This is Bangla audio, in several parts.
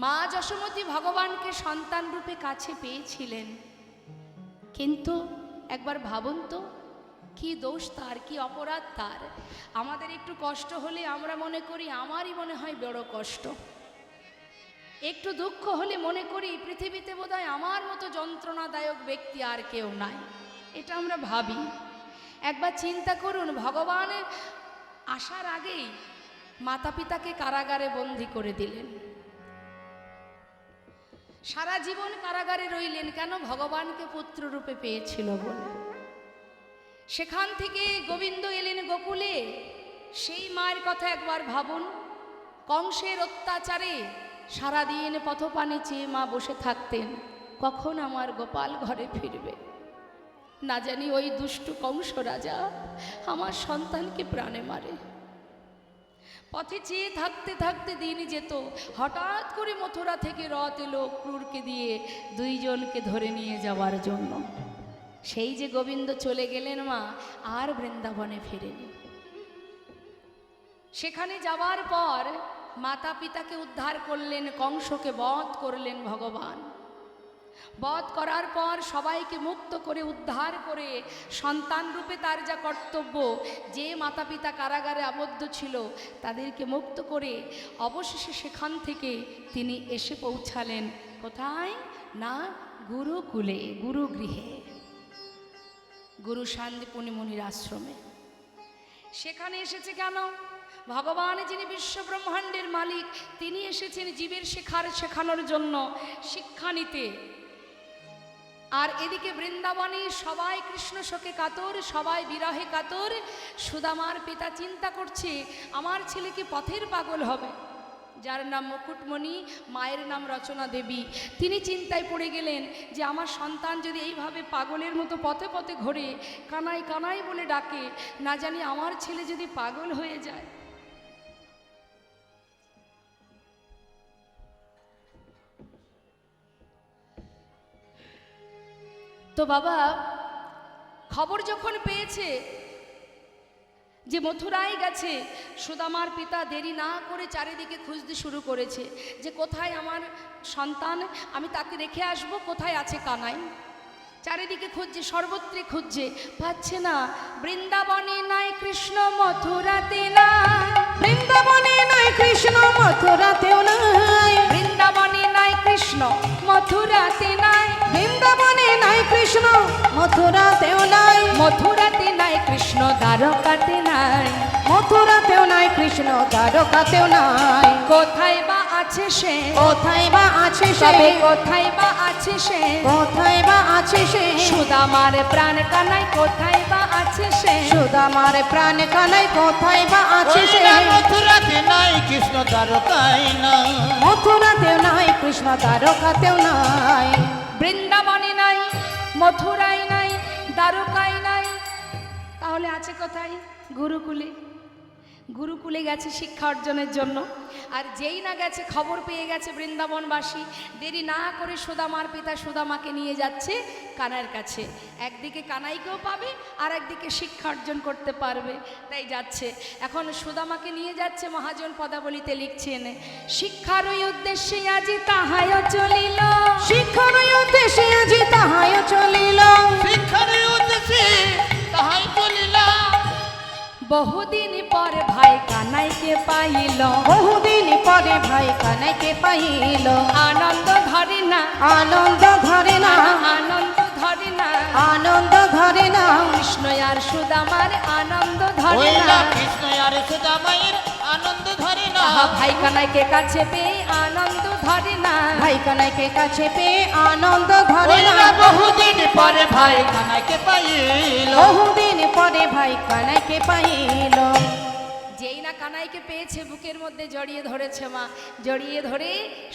মা যশোমতী ভগবানকে সন্তান রূপে কাছে পেয়েছিলেন, কিন্তু একবার ভাবুন তো কি দোষ তার, কি অপরাধ তার। আমাদের একটু কষ্ট হলে আমরা মনে করি আমারই মনে হয় বড় কষ্ট, একটু দুঃখ হলে মনে করি পৃথিবীতে বোধহয় আমার মতো যন্ত্রণাদায়ক ব্যক্তি আর কেউ নাই, এটা আমরা ভাবি। একবার চিন্তা করুন, ভগবান আসার আগেই মাতা পিতাকে কারাগারে বন্দী করে দিলেন, সারা জীবন কারাগারে রইলেন কেন? ভগবানকে পুত্র রূপে পেয়েছিল বলে। সেখান থেকে গোবিন্দ এলেন গোকুলে, সেই মায়ের কথা একবার ভাবুন। কংসের অত্যাচারে সারাদিন পথপানে চেয়ে মা বসে থাকতেন, কখন আমার গোপাল ঘরে ফিরবে। না জানি ওই দুষ্টু কংস রাজা আমার সন্তানকে প্রাণে মারে। পথে চেয়ে থাকতে থাকতে দিন যেত, হঠাৎ করে মথুরা থেকে রথ এলো ক্রূরকে দিয়ে দুইজনকে ধরে নিয়ে যাওয়ার জন্য। সেই যে গোবিন্দ চলে গেলেন, মা আর বৃন্দাবনে ফেরেনি। সেখানে যাওয়ার পর মাতা পিতাকে উদ্ধার করলেন, কংসকে বধ করলেন ভগবান। বধ করার পর সবাইকে মুক্ত করে উদ্ধার করে সন্তান রূপে তার যা কর্তব্য, যে মাতা পিতা কারাগারে আবদ্ধ ছিল তাদেরকে মুক্ত করে অবশেষে সেখান থেকে তিনি এসে পৌঁছালেন কোথায় না? গুরুকুলে, গুরুগৃহে, গুরু শান্তিপুনি মুনির আশ্রমে। সেখানে এসেছে কেন? ভগবান যিনি বিশ্ব ব্রহ্মাণ্ডের মালিক, তিনি এসেছেন জীবের শেখানোর জন্য, শিক্ষা নিতে। আর এদিকে বৃন্দাবনে সবাই কৃষ্ণ শোকে কাতর, সবাই বিরহে কাতর। সুদামার পিতা চিন্তা করছে আমার ছেলে কি পথের পাগল হবে? যার নাম মুকুটমণি, মায়ের নাম রচনা দেবী, তিনি চিন্তায় পড়ে গেলেন যে আমার সন্তান যদি এইভাবে পাগলের মতো পথে পথে ঘোরে, কানাই কানাই বলে ডাকে, না জানি আমার ছেলে যদি পাগল হয়ে যায়। তো বাবা খবর যখন পেয়েছে যে মথুরায় গেছে, সুদামার পিতা দেরি না করে চারিদিকে খুঁজতে শুরু করেছে যে কোথায় আমার সন্তান, আমি তাকে রেখে আসব, কোথায় আছে কানাই। চারিদিকে খুঁজছে, সর্বত্রে খুঁজছে, পাচ্ছে না। বৃন্দাবনে নাই কৃষ্ণ, মথুরাতে নাই। বৃন্দাবনে নাই কৃষ্ণ, মথুরাতেও নাই। বৃন্দাবনে নাই কৃষ্ণ, মথুরাতে নাই। বৃন্দাবনে নাই কৃষ্ণ, মথুরাতেও নাই। মথুরাতে নাই কৃষ্ণ, দ্বারকাতে নাই। মথুরাতেও নাই কৃষ্ণ, দ্বারকাতেও নাই। কোথায় বা আছে সে? কোথায় বা আছে সে? তবে কোথায় বা আছে সে? কোথায় বা আছে সে? সুদামার প্রাণ কানাই, কোথায় বা আছে সে? সুদামার প্রাণ কানাই, কোথায় বা আছে সে? মথুরাতে নাই কৃষ্ণ, দ্বারকায় নাই। মথুরাতেও নাই কৃষ্ণ, দ্বারকাতেও নাই। বৃন্দাবনে নাই, মথুরায় নাই, দ্বারকায় নাই, তাহলে আছে কোথায়? গুরুকুলে। গুরুকুলে গেছে শিক্ষা অর্জনের জন্য। আর যেই না গেছে, খবর পেয়ে গেছে বৃন্দাবনবাসী, দেরি না করে সুদামার পিতা সুদামাকে নিয়ে যাচ্ছে কানাইয়ের কাছে। একদিকে কানাইকেও পাবে আর একদিকে শিক্ষা অর্জন করতে পারবে, তাই যাচ্ছে। এখন সুদামাকে নিয়ে যাচ্ছে, মহাজন পদাবলিতে লিখছেন, শিক্ষার ওই উদ্দেশ্যে আজি তাহায় চলিল। শিক্ষার উদ্দেশ্যে আজি তাহায় চলিল। শিক্ষার উদ্দেশ্যে তাহাই চলিল। বহুদিন পর ভাই কানাইকে পাইল। বহুদিন পরে ভাই কানাইকে পাইল। আনন্দ ধরে না, আনন্দ ধরে না, আনন্দ ধরে না, আনন্দ ধরে না। কৃষ্ণ আর সুদামার আনন্দ ধরে ওই না। না কৃষ্ণ আর সুদামায়ের আনন্দ ধরে না। ভাই কানাইকে কাছে পেয়ে আনন্দ ধরে না। ভাই কানাইকে কাছে পেয়ে আনন্দ ধরে ওই না। না বহুদিন পরে ভাই কানাইকে পাইল। বহুদিন পরে ভাই কানাইকে পাইল। যেই না কানাইকে পেয়েছে, বুকের মধ্যে জড়িয়ে ধরেছে মা। জড়িয়ে ধরে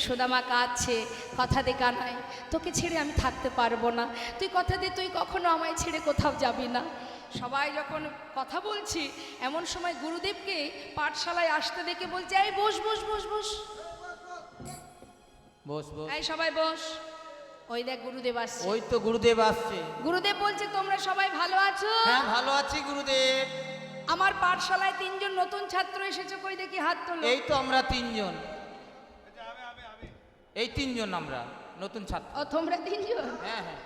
সুদামা কাঁদছে, কথা দে কানাই, তোকে ছেড়ে আমি থাকতে পারবো না। তুই কথা দে, তুই কখনো আমায় ছেড়ে কোথাও যাবি না। সবাই যখন কথা বলছি, এমন সময় গুরুদেবকে পাঠশালায় আসতে দেখে বলছে, এই বস বস বস বস, বস বস। এই সবাই বস। ওই দেখ গুরুদেব আসছে। ওই তো গুরুদেব আসছে। গুরুদেব বলছে, তোমরা সবাই ভালো আছো? হ্যাঁ ভালো আছি গুরুদেব। আমার পাঠশালায় 3 জন নতুন ছাত্র এসেছে, কই দেখি হাত তোলো। এই তো আমরা 3 জন। এই তিনজন আমরা নতুন ছাত্র। ও তোমরা তিনজন? হ্যাঁ হ্যাঁ।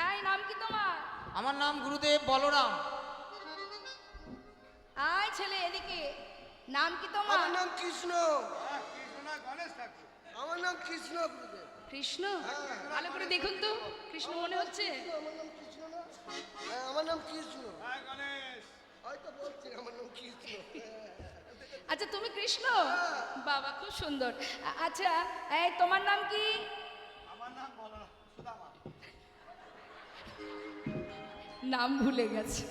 এই নাম কি তোমার? আমার নাম গুরুদেব বলরাম। আয় ছেলে এদিকে, নাম কি তোমার? আমার নাম কৃষ্ণ। আমার নাম কৃষ্ণ গুরুদেব। কৃষ্ণ? ভালো করে দেখুন তো, কৃষ্ণ মনে হচ্ছে? আমার নাম কৃষ্ণ না? হ্যাঁ, আমার নাম কৃষ্ণ। হয়তো বলছি আমার নাম কৃষ্ণ। আচ্ছা তুমি কৃষ্ণ? বাবা খুব সুন্দর। আচ্ছা এই তোমার নাম কি? নাম ভুলে গেছে।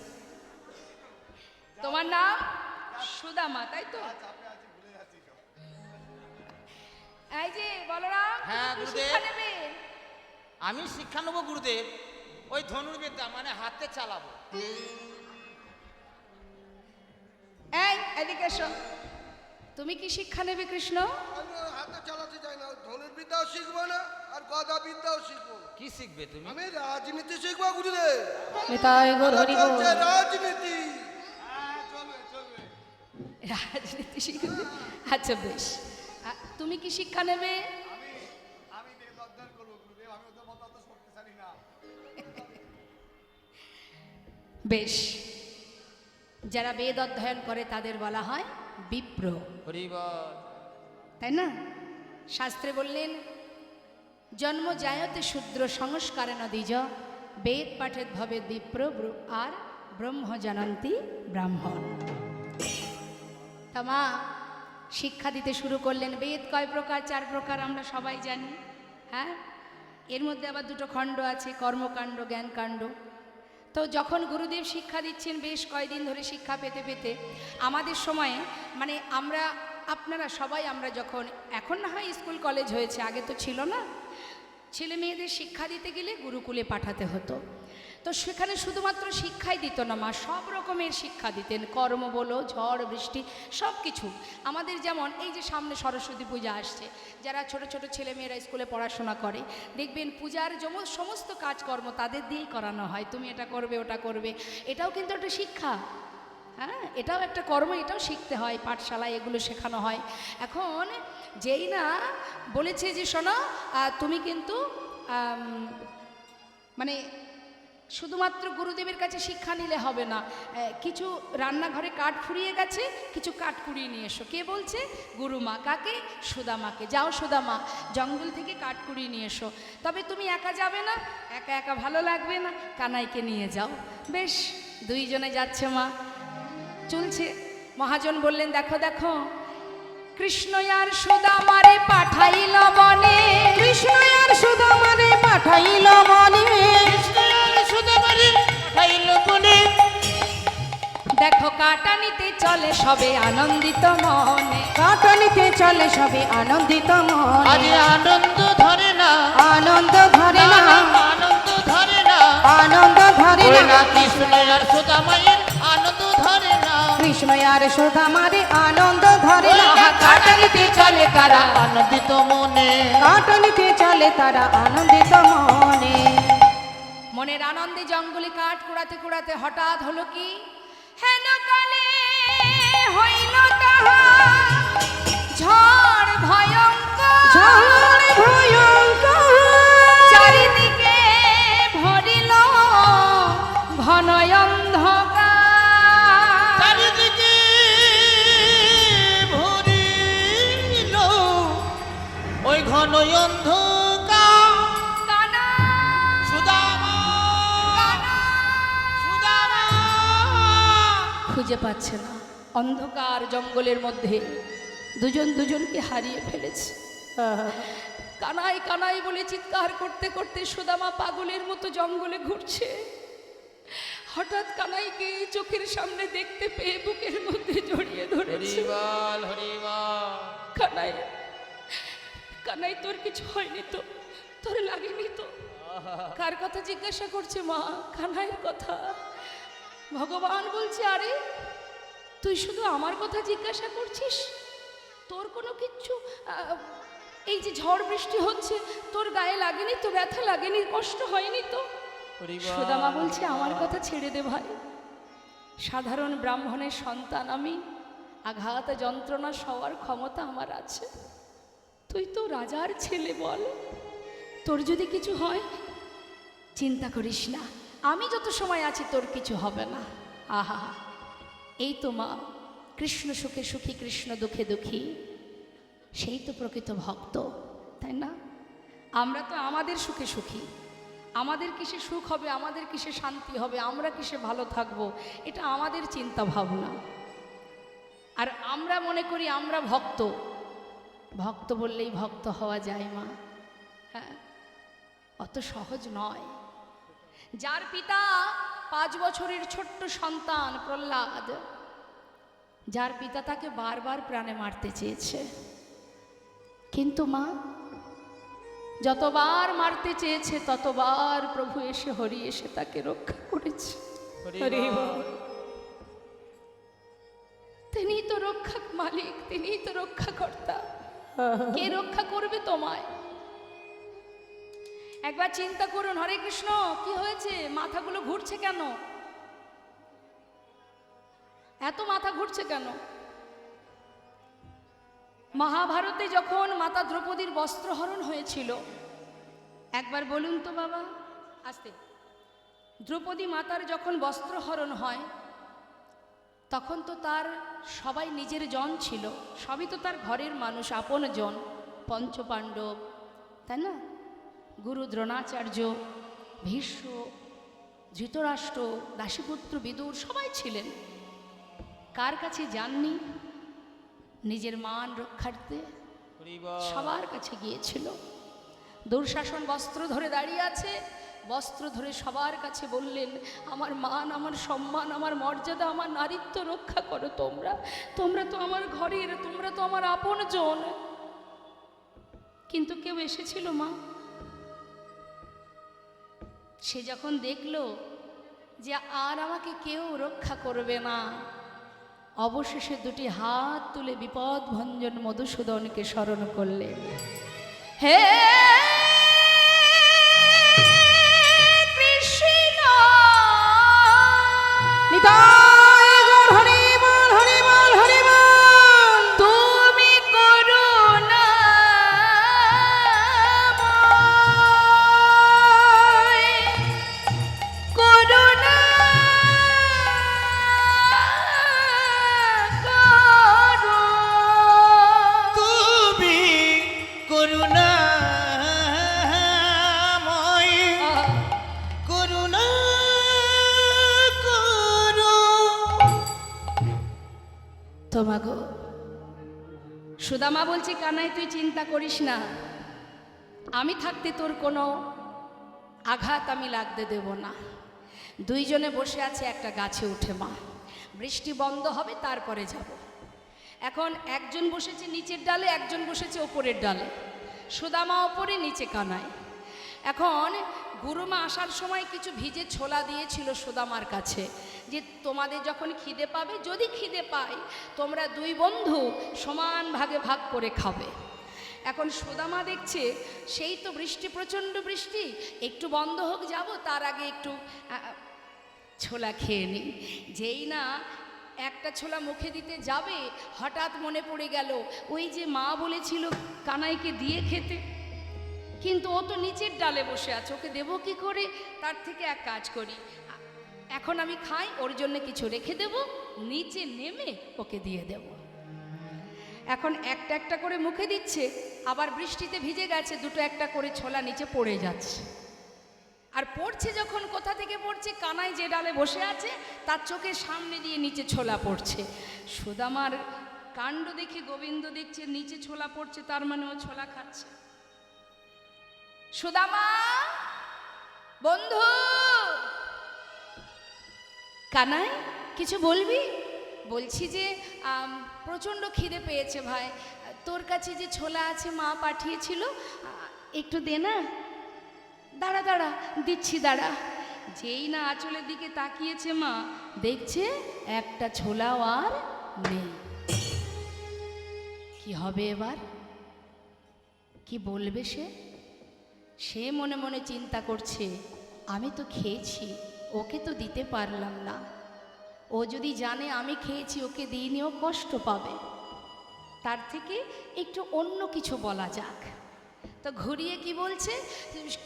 তোমার নাম সুদামা, তাই তো? এই যে বলরাম, হ্যাঁ, তুমি গুরুদেব। শিক্ষা নেবে? আমি শিক্ষা নেবো গুরুদেব, ওই ধনুর্বিদ্যা মানে হাতে চালাবো। এই এদিকে এসো। তুমি কি শিক্ষা নেবে কৃষ্ণ? আমি হাতে চালাতে চাই না, ধনুর্বিদ্যাও শিখবো না আর গদা বিদ্যাও শিখবো না। কি শিখবে তুমি? আমি রাজনীতি শিখবো গুরুদেব। নিতাই গৌর হরি বল। চলছে রাজনীতি। রাজনীতি শিখবে? আচ্ছা বেশ। তুমি কি শিক্ষা নেবে? বেশ, যারা বেদ অধ্যয়ন করে তাদের বলা হয় বিপ্র, হরি বল। তাই না? শাস্ত্রে বললেন জন্ম জায়তে শূদ্র সংস্কারে নদীজ, বেদ পাঠের ভবে বিপ্র আর ব্রহ্ম জানন্তি ব্রাহ্মণ। তা মা শিক্ষা দিতে শুরু করলেন। বেদ কয় প্রকার? 4 প্রকার আমরা সবাই জানি। হ্যাঁ, এর মধ্যে আবার 2টো খণ্ড আছে, কর্মকাণ্ড জ্ঞানকাণ্ড। তো যখন গুরুদেব শিক্ষা দিচ্ছেন বেশ কয়েকদিন ধরে শিক্ষা পেতে পেতে আমাদের সময়ে মানে আপনারা সবাই আমরা যখন, এখন না হয় স্কুল কলেজ হয়েছে, আগে তো ছিল না, ছেলে মেয়েদের শিক্ষা দিতে গেলে গুরুকুলে পাঠাতে হতো। তো সেখানে শুধুমাত্র শিক্ষাই দিত না মা, সব রকমের শিক্ষা দিতেন। কর্ম বলো, ঝড় বৃষ্টি সব কিছু। আমাদের যেমন এই যে সামনে সরস্বতী পূজা আসছে, যারা ছোট ছোট ছেলেমেয়েরা স্কুলে পড়াশোনা করে দেখবেন পূজার সমস্ত কাজকর্ম তাদের দিয়েই করানো হয়। তুমি এটা করবে, ওটা করবে, এটাও কিন্তু একটা শিক্ষা। হ্যাঁ, এটাও একটা কর্ম, এটাও শিখতে হয়, পাঠশালায় এগুলো শেখানো হয়। এখন যেই না বলেছে যে শোনো তুমি কিন্তু মানে শুধুমাত্র গুরুদেবের কাছে শিক্ষা নিলে হবে না, কিছু রান্নাঘরে কাঠ ফুরিয়ে গেছে, কিছু কাঠ কুড়িয়ে নিয়ে এসো। কে বলছে? গুরুমা। কাকে? সুদামাকে। যাও সুদামা, জঙ্গল থেকে কাঠ কুড়িয়ে নিয়ে এসো। তবে তুমি একা যাবে না, একা একা ভালো লাগবে না, কানাইকে নিয়ে যাও। বেশ, 2 জনে যাচ্ছে মা। চলছে, মহাজন বললেন দেখো দেখো, কৃষ্ণ আর সুদামারে পাঠাইল বনে। কৃষ্ণ আর সুদামারে পাঠাইল বনে। দেখো কাটানিতে চলে সবে আনন্দিত মনে। কাটানিতে চলে সবে আনন্দিত মনে। আজ আনন্দ ধরে না, আনন্দ ধরে না, আনন্দ ধরে না, আনন্দ ধরে ওরে না। না কৃষ্ণ আর সুদামায়ের আনন্দ ধরে না। কৃষ্ণ আর সুদামারে আনন্দ ধরে ওরে না। না কাটারিতে চলে তারা আনন্দিত মনে। কাটানিতে চলে তারা আনন্দিত মনে। মনের আনন্দে জঙ্গলে কাঠ কুড়াতে কুড়াতে হঠাৎ হলো কি, হেন কালে হইল তাহা ঝড় ভয়ঙ্কর। ঝড় ভয়ঙ্কর। চারিদিকে ভরিল ঘন অন্ধকার। চারিদিকে ভরিল ওই ঘন অন্ধকার। কানা সুদামা, সুদামা খুঁজে পাচ্ছে না, অন্ধকার জঙ্গলের মধ্যে দুজন দুজনকে হারিয়ে ফেলেছে। কানাই কানাই বলে চিৎকার করতে করতে সুদামা পাগলের মতো জঙ্গলে ঘুরছে। হঠাৎ কানাইকে চোখের সামনে দেখতে পেয়ে বুকের মধ্যে জড়িয়ে ধরেছে। হরিবল হরিবল। কানাই, কানাই তোর কিছু হয়নি তো? তোর লাগেনি তো? কার কথা জিজ্ঞাসা করছে মা? কানাইয়ের কথা। ভগবান বলছে আরে তুই শুধু আমার কথা জিজ্ঞাসা করছিস, তোর কোনো কিচ্ছু এই যে ঝড় বৃষ্টি হচ্ছে তোর গায়ে লাগেনি তো? ব্যথা লাগেনি? কষ্ট হয়নি তো? সুদামা বলছে আমার কথা ছেড়ে দে ভাই, সাধারণ ব্রাহ্মণের সন্তান আমি, আঘাত যন্ত্রণা সবার ক্ষমতা আমার আছে, তুই তো রাজার ছেলে, বল তোর যদি কিছু হয় চিন্তা করিস না, আমি যত সময় আছি তোর কিছু হবে না। আহা, এই তো মা, কৃষ্ণ সুখে সুখী কৃষ্ণ দুঃখে দুঃখী, সেই তো প্রকৃত ভক্ত, তাই না? আমরা তো আমাদের সুখে সুখী, আমাদের কিসে সুখ হবে, আমাদের কিসে শান্তি হবে, আমরা কিসে ভালো থাকবো, এটা আমাদের চিন্তা ভাবনা। আর আমরা মনে করি আমরা ভক্ত, ভক্ত বললেই ভক্ত হওয়া যায় মা? হ্যাঁ, অত সহজ নয়। যার পিতা 5 বছরের ছোট্ট সন্তান প্রহ্লাদ, যার পিতা তাকে বারবার প্রাণে মারতে চেয়েছে, কিন্তু মা যতবার মারতে চেয়েছে ততবার প্রভু এসে হরি এসে তাকে রক্ষা করেছে। হরি বল। তিনি তো রক্ষা মালিক, তিনি তো রক্ষাকর্তা, কে রক্ষা করবে তোমায়? একবার চিন্তা করুন। হরে কৃষ্ণ, কি হয়েছে? মাথাগুলো ঘুরছে কেন? এত মাথা ঘুরছে কেন? মহাভারতে যখন মাতা দ্রৌপদীর বস্ত্রহরণ হয়েছিল, একবার বলুন তো বাবা, আস্তে। দ্রৌপদী মাতার যখন বস্ত্রহরণ হয় তখন তো তার সবাই নিজের জন ছিল, সবই তো তার ঘরের মানুষ, আপন জন, পঞ্চপাণ্ডব, তাই না? গুরু দ্রোণাচার্য, ভীষ্ম, ধৃতরাষ্ট্র, দাসীপুত্র বিদুর, সবাই ছিলেন। কার কাছে যাননি? নিজের মান রক্ষার্থে সবার কাছে গিয়েছিল। দুঃশাসন বস্ত্র ধরে দাঁড়িয়ে আছে, বস্ত্র ধরে সবার কাছে বললেন, আমার মান, আমার সম্মান, আমার মর্যাদা, আমার নারীত্ব রক্ষা করো তোমরা, তোমরা তো আমার ঘরের, তোমরা তো আমার আপন জন। কিন্তু কেউ এসেছিল মা? সে যখন দেখলো যে আর আমাকে কেউ রক্ষা করবে না, অবশেষে দুটি হাত তুলে বিপদ ভঞ্জন মধুসূদনকে স্মরণ করলে। হে কৃষ্ণ, নিতাই গৌর হরি বল, হরি বল, হরি বল। তুমি করুণাময়, করুণা করো। তুমি করুণাময়, করুণা করো। তোমাগো সুদামা বলছে, কানাই তুই চিন্তা করিস না, আমি থাকতে তোর কোনো আঘাত আমি লাগতে দেব না। দুইজনে বসে আছে একটা গাছে উঠে মা, বৃষ্টি বন্ধ হবে তারপরে যাব। এখন একজন বসেছে নিচের ডালে, একজন বসেছে ওপরের ডালে, সুদামা ওপরে, নিচে কানাই। এখন গুরুমা আসার সময় কিছু ভিজে ছোলা দিয়েছিল সুদামার কাছে, যে তোমাদের যখন খিদে পাবে, যদি খিদে পায়, তোমরা দুই বন্ধু সমান ভাগে ভাগ করে খাবে। এখন সুদামা দেখছে সেই তো বৃষ্টি, প্রচণ্ড বৃষ্টি, একটু বন্ধ হোক যাব, তার আগে একটু ছোলা খেয়ে নিই। যেই না একটা ছোলা মুখে দিতে যাবে, হঠাৎ মনে পড়ে গেল ওই যে মা বলেছিল কানাইকে দিয়ে খেতে, কিন্তু ও তো নিচের ডালে বসে আছে, ওকে দেবো কি করে? তার থেকে এক কাজ করি, এখন আমি খাই, ওর জন্য কিছু রেখে দেব, নিচে নেমে ওকে দিয়ে দেব। এখন একটা একটা করে মুখে দিচ্ছে, আবার বৃষ্টিতে ভিজে গেছে, দুটো একটা করে ছোলা নিচে পড়ে যাচ্ছে। আর পড়ছে যখন, কোথা থেকে পড়ছে? কানাই যে ডালে বসে আছে তার চোখের সামনে দিয়ে নিচে ছোলা পড়ছে। সুদামার কাণ্ড দেখে গোবিন্দ দেখছে নিচে ছোলা পড়ছে, তার মানে ও ছোলা খাচ্ছে। সুদামা বন্ধু, কানাই কিছু বলবি? বলছি যে প্রচণ্ড খিদে পেয়েছে ভাই, তোর কাছে যে ছোলা আছে মা পাঠিয়েছিল, একটু দে না। দাঁড়া দাঁড়া, দিচ্ছি দাঁড়া। যেই না আঁচলের দিকে তাকিয়েছে মা, দেখছে একটা ছোলাও আর নেই। কি হবে এবার? কি বলবে সে? সে মনে মনে চিন্তা করছে, আমি তো খেয়েছি, ওকে তো দিতে পারলাম না। ও যদি জানে আমি খেয়েছি, ওকে দিইনি, ও কষ্ট পাবে। তার থেকে একটু অন্য কিছু বলা যাক। তো ঘুরিয়ে কি বলছে,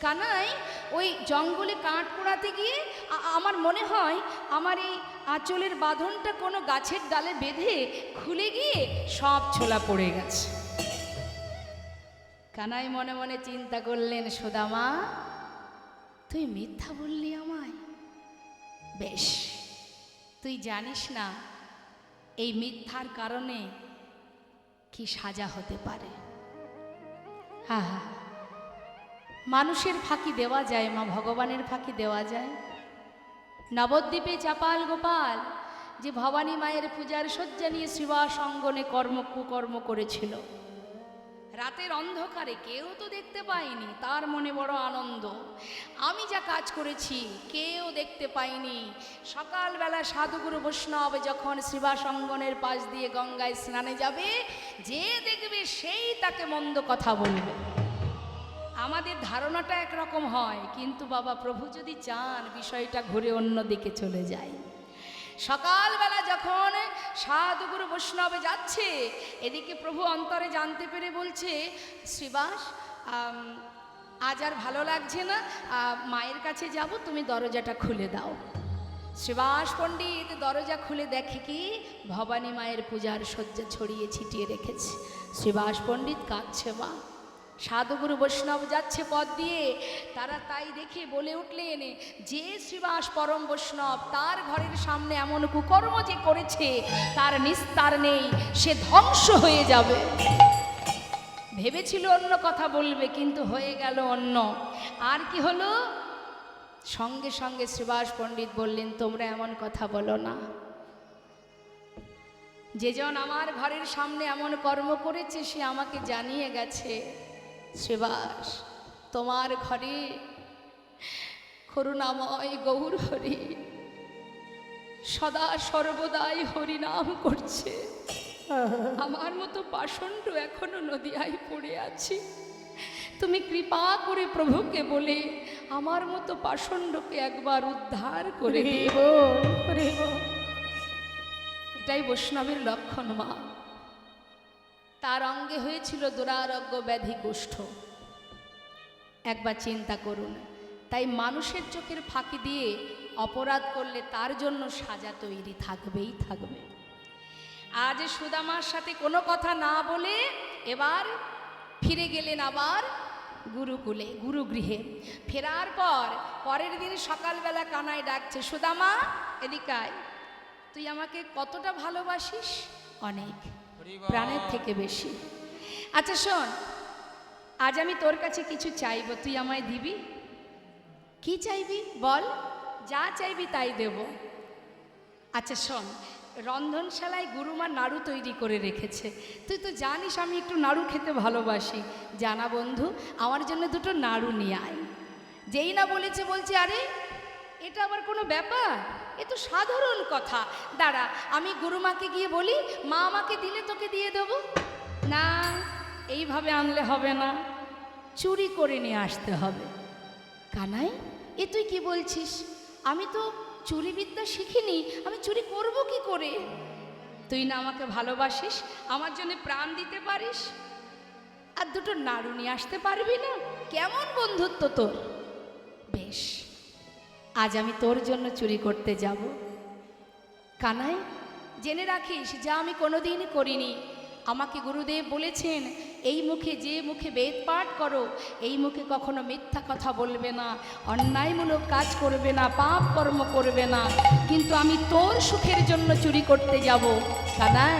কানাই ওই জঙ্গলে কাঠ পোড়াতে গিয়ে আমার মনে হয় আমার এই আঁচলের বাঁধনটা কোনো গাছের ডালে বেঁধে খুলে গিয়ে সব ছোলা পড়ে গেছে। কানাই মনে মনে চিন্তা করলেন, সুদামা তুই মিথ্যা বললি আমায়? বেশ, তুই জানিস না এই মিথ্যার কারণে কি সাজা হতে পারে। হ্যাঁ, মানুষের ফাঁকি দেওয়া যায় মা, ভগবানের ফাঁকি দেওয়া যায়? নবদ্বীপে চাপাল গোপাল যে ভবানী মায়ের পূজার শয্যা নিয়ে শ্রীবাস অঙ্গনে কুকর্ম করেছিল, রাতের অন্ধকারে কেউ তো দেখতে পায়নি, তার মনে বড় আনন্দ, আমি যা কাজ করেছি কেউ দেখতে পায়নি। সকালবেলা সাধুগুরু বৈষ্ণব যখন শ্রীবাস অঙ্গনের পাশ দিয়ে গঙ্গায় স্নানে যাবে, যে দেখবে সেই তাকে মন্দ কথা বলবে। আমাদের ধারণাটা একরকম হয়, কিন্তু বাবা প্রভু যদি চান বিষয়টা ঘুরে অন্য দিকে চলে যায়। সকালবেলা যখন সাধুগুরু বৈষ্ণবে যাচ্ছে, এদিকে প্রভু অন্তরে জানতে পেরে বলছে, শ্রীবাস আজ আর ভালো লাগছে না, মায়ের কাছে যাব, তুমি দরজাটা খুলে দাও। শ্রীবাস পণ্ডিত দরজা খুলে দেখে কি ভবানী মায়ের পূজার শয্যা ছড়িয়ে ছিটিয়ে রেখেছে। শ্রীবাস পণ্ডিত কাঁদছে মা। সাধুগুরু বৈষ্ণব যাচ্ছে পথ দিয়ে, তারা তাই দেখে বলে উঠলেন, যে শ্রীবাস পরম বৈষ্ণব তার ঘরের সামনে এমন কুকর্ম যে করেছে তার নিস্তার নেই, সে ধ্বংস হয়ে যাবে। ভেবেছিল অন্য কথা বলবে, কিন্তু হয়ে গেল অন্য। আর কি হলো, সঙ্গে সঙ্গে শ্রীবাস পণ্ডিত বললেন, তোমরা এমন কথা বলো না, যেজন আমার ঘরের সামনে এমন কর্ম করেছে সে আমাকে জানিয়ে গেছে। শ্রীবাস, তোমার ঘরে করুণাময় গৌর হরি সদা সর্বদাই হরিনাম করছে, আমার মতো পাষণ্ড এখনো নদিয়ায় পড়ে আছি, তুমি কৃপা করে প্রভুকে বলে আমার মতো পাষণ্ডকে একবার উদ্ধার করে দিও। এটাই বৈষ্ণবের লক্ষণ মা। তার অঙ্গে হয়েছিল দুরারোগ্য ব্যাধি কুষ্ঠ। একবার চিন্তা করুন, তাই মানুষের চোখের ফাঁকি দিয়ে অপরাধ করলে তার জন্য সাজা তৈরি থাকবেই থাকবে। আজ সুদামার সাথে কোনো কথা না বলে এবার ফিরে গেলেন আবার গুরুকুলে, গুরুগৃহে। ফেরার পর পরের দিন সকালবেলা কানাই ডাকছে, সুদামা এদিকে আয়, তুই আমাকে কতটা ভালোবাসিস? অনেক, প্রাণের থেকে বেশি। আচ্ছা শোন, আজ আমি তোর কাছে কিছু চাইবো, তুই আমায় দিবি? কি চাইবি বল, যা চাইবি তাই দেব। আচ্ছা শোন, রন্ধনশালায় গুরুমা নাড়ু তৈরি করে রেখেছে, তুই তো জানিস আমি একটু নাড়ু খেতে ভালোবাসি, জানা বন্ধু আমার জন্য দুটো নাড়ু নিয়ে আয়। যেই না বলেছে বলছে, আরে এটা আবার কোনো ব্যাপার, এ তো সাধারণ কথা, দাঁড়া আমি গুরুমাকে গিয়ে বলি, মা আমাকে দিলে তোকে দিয়ে দেবো। না, এইভাবে আনলে হবে না, চুরি করে নিয়ে আসতে হবে। কানাই, এ তুই কি বলছিস? আমি তো চুরি বিদ্যা শিখিনি, আমি চুরি করব কি করে? তুই না আমাকে ভালোবাসিস, আমার জন্য প্রাণ দিতে পারিস, আর দুটো নাড়ু নিয়ে আসতে পারবি না? কেমন বন্ধুত্ব তোর! বেশ, আজ আমি তোর জন্য চুরি করতে যাব। কানাই, জেনে রাখিস যা আমি কোনোদিন করিনি। আমাকে গুরুদেব বলেছেন, এই মুখে যে মুখে বেদ পাঠ করো, এই মুখে কখনো মিথ্যা কথা বলবে না, অন্যায়মূলক কাজ করবে না, পাপ কর্ম করবে না। কিন্তু আমি তোর সুখের জন্য চুরি করতে যাব। কানাই,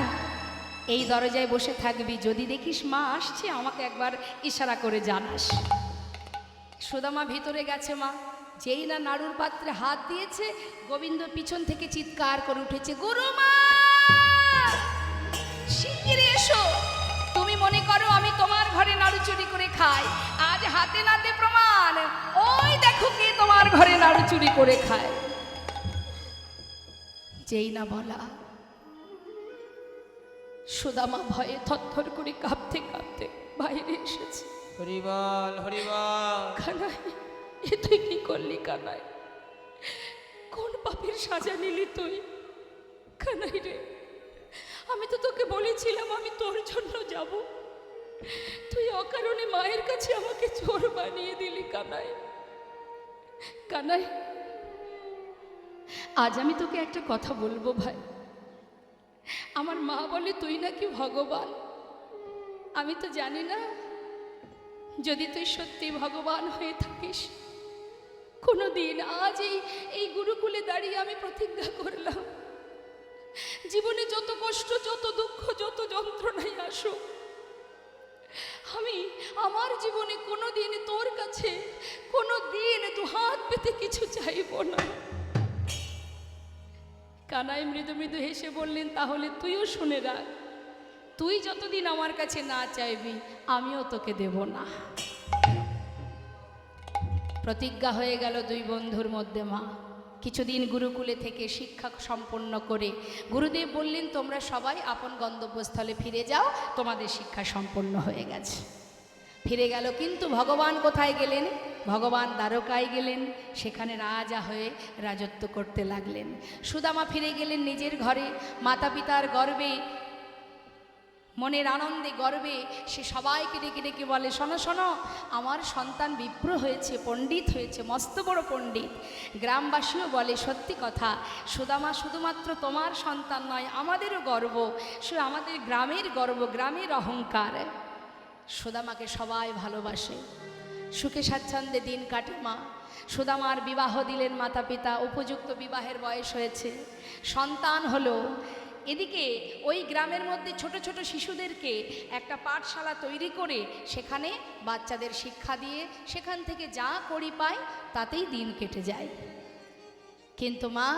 এই দরজায় বসে থাকবি, যদি দেখিস মা আসছে আমাকে একবার ইশারা করে জানাস। সুদামা ভিতরে গেছে মা, যেই না নাড়ুর পাত্রে হাত দিয়েছে, গোবিন্দ পিছন থেকে চিৎকার করে উঠেছে, গুরুমা শিগগিরই এসো। তুমি মনে করো আমি তোমার ঘরে নাড়ু চুরি করে খাই, আজ হাতে নাতে প্রমাণ, ওই দেখো কে তোমার ঘরে নাড়ু চুরি করে খায়। যেই না বলা, সুদামা ভয়ে থরথর করে কাঁপতে কাঁপতে বাইরে এসেছে। হরিবল হরিবল। কানাই, এ তুই কি করলি? কানাই, কোন পাপের সাজা নিলি তুই? কানাই রে, আমি তো তোকে বলেছিলাম আমি তোর জন্য যাব, তুই অকারণে মায়ের কাছে আমাকে চোর বানিয়ে দিলি কানাই। কানাই, আজ আমি তোকে একটা কথা বলবো ভাই। আমার মা বলে তুই নাকি ভগবান। আমি তো জানি না, যদি তুই সত্যি ভগবান হয়ে থাকিস, কোনো দিন আজ এই গুরুকুলে দাঁড়িয়ে আমি প্রতিজ্ঞা করলাম, জীবনে যত কষ্ট, যত দুঃখ, যত যন্ত্রণাই আসুক, আমি আমার জীবনে কোনো দিন তোর কাছে কোনো দিন দু হাত পেতে কিছু চাইব না। কানাই মৃদু মৃদু হেসে বললেন, তাহলে তুইও শুনে রাখ, তুই যতদিন আমার কাছে না চাইবি আমিও তোকে দেব না। প্রতিজ্ঞা হয়ে গেল দুই বন্ধুর মধ্যে। মা কিছুদিন গুরুকুলে থেকে শিক্ষা সম্পন্ন করে গুরুদেব বললেন, তোমরা সবাই আপন গন্তব্যস্থলে ফিরে যাও, তোমাদের শিক্ষা সম্পন্ন হয়ে গেছে। ফিরে গেল, কিন্তু ভগবান কোথায় গেলেন? ভগবান দ্বারকায় গেলেন, সেখানে রাজা হয়ে রাজত্ব করতে লাগলেন। সুদামা ফিরে গেলেন নিজের ঘরে, মাতা পিতার গর্বে, মনের আনন্দে গর্বে সে সবাইকে ডেকে ডেকে বলে, শোনো শোনো, আমার সন্তান বিপ্র হয়েছে, পণ্ডিত হয়েছে, মস্ত বড় পণ্ডিত। গ্রামবাসীও বলে, সত্যি কথা, সুদামা শুধুমাত্র তোমার সন্তান নয়, আমাদেরও গর্ব, সে আমাদের গ্রামের গর্ব, গ্রামের অহংকার। সুদামাকে সবাই ভালোবাসে, সুখে স্বাচ্ছন্দ্যে দিন কাটে। মা সুদামার বিবাহ দিলেন মাতা পিতা, উপযুক্ত বিবাহের বয়স হয়েছে, সন্তান হলো। এদিকে ওই গ্রামের মধ্যে ছোট ছোট শিশুদেরকে একটা পাঠশালা তৈরি করে সেখানে বাচ্চাদের শিক্ষা দিয়ে সেখান থেকে যা করি পায় তাতেই দিন কেটে যায়। কিন্তু মা,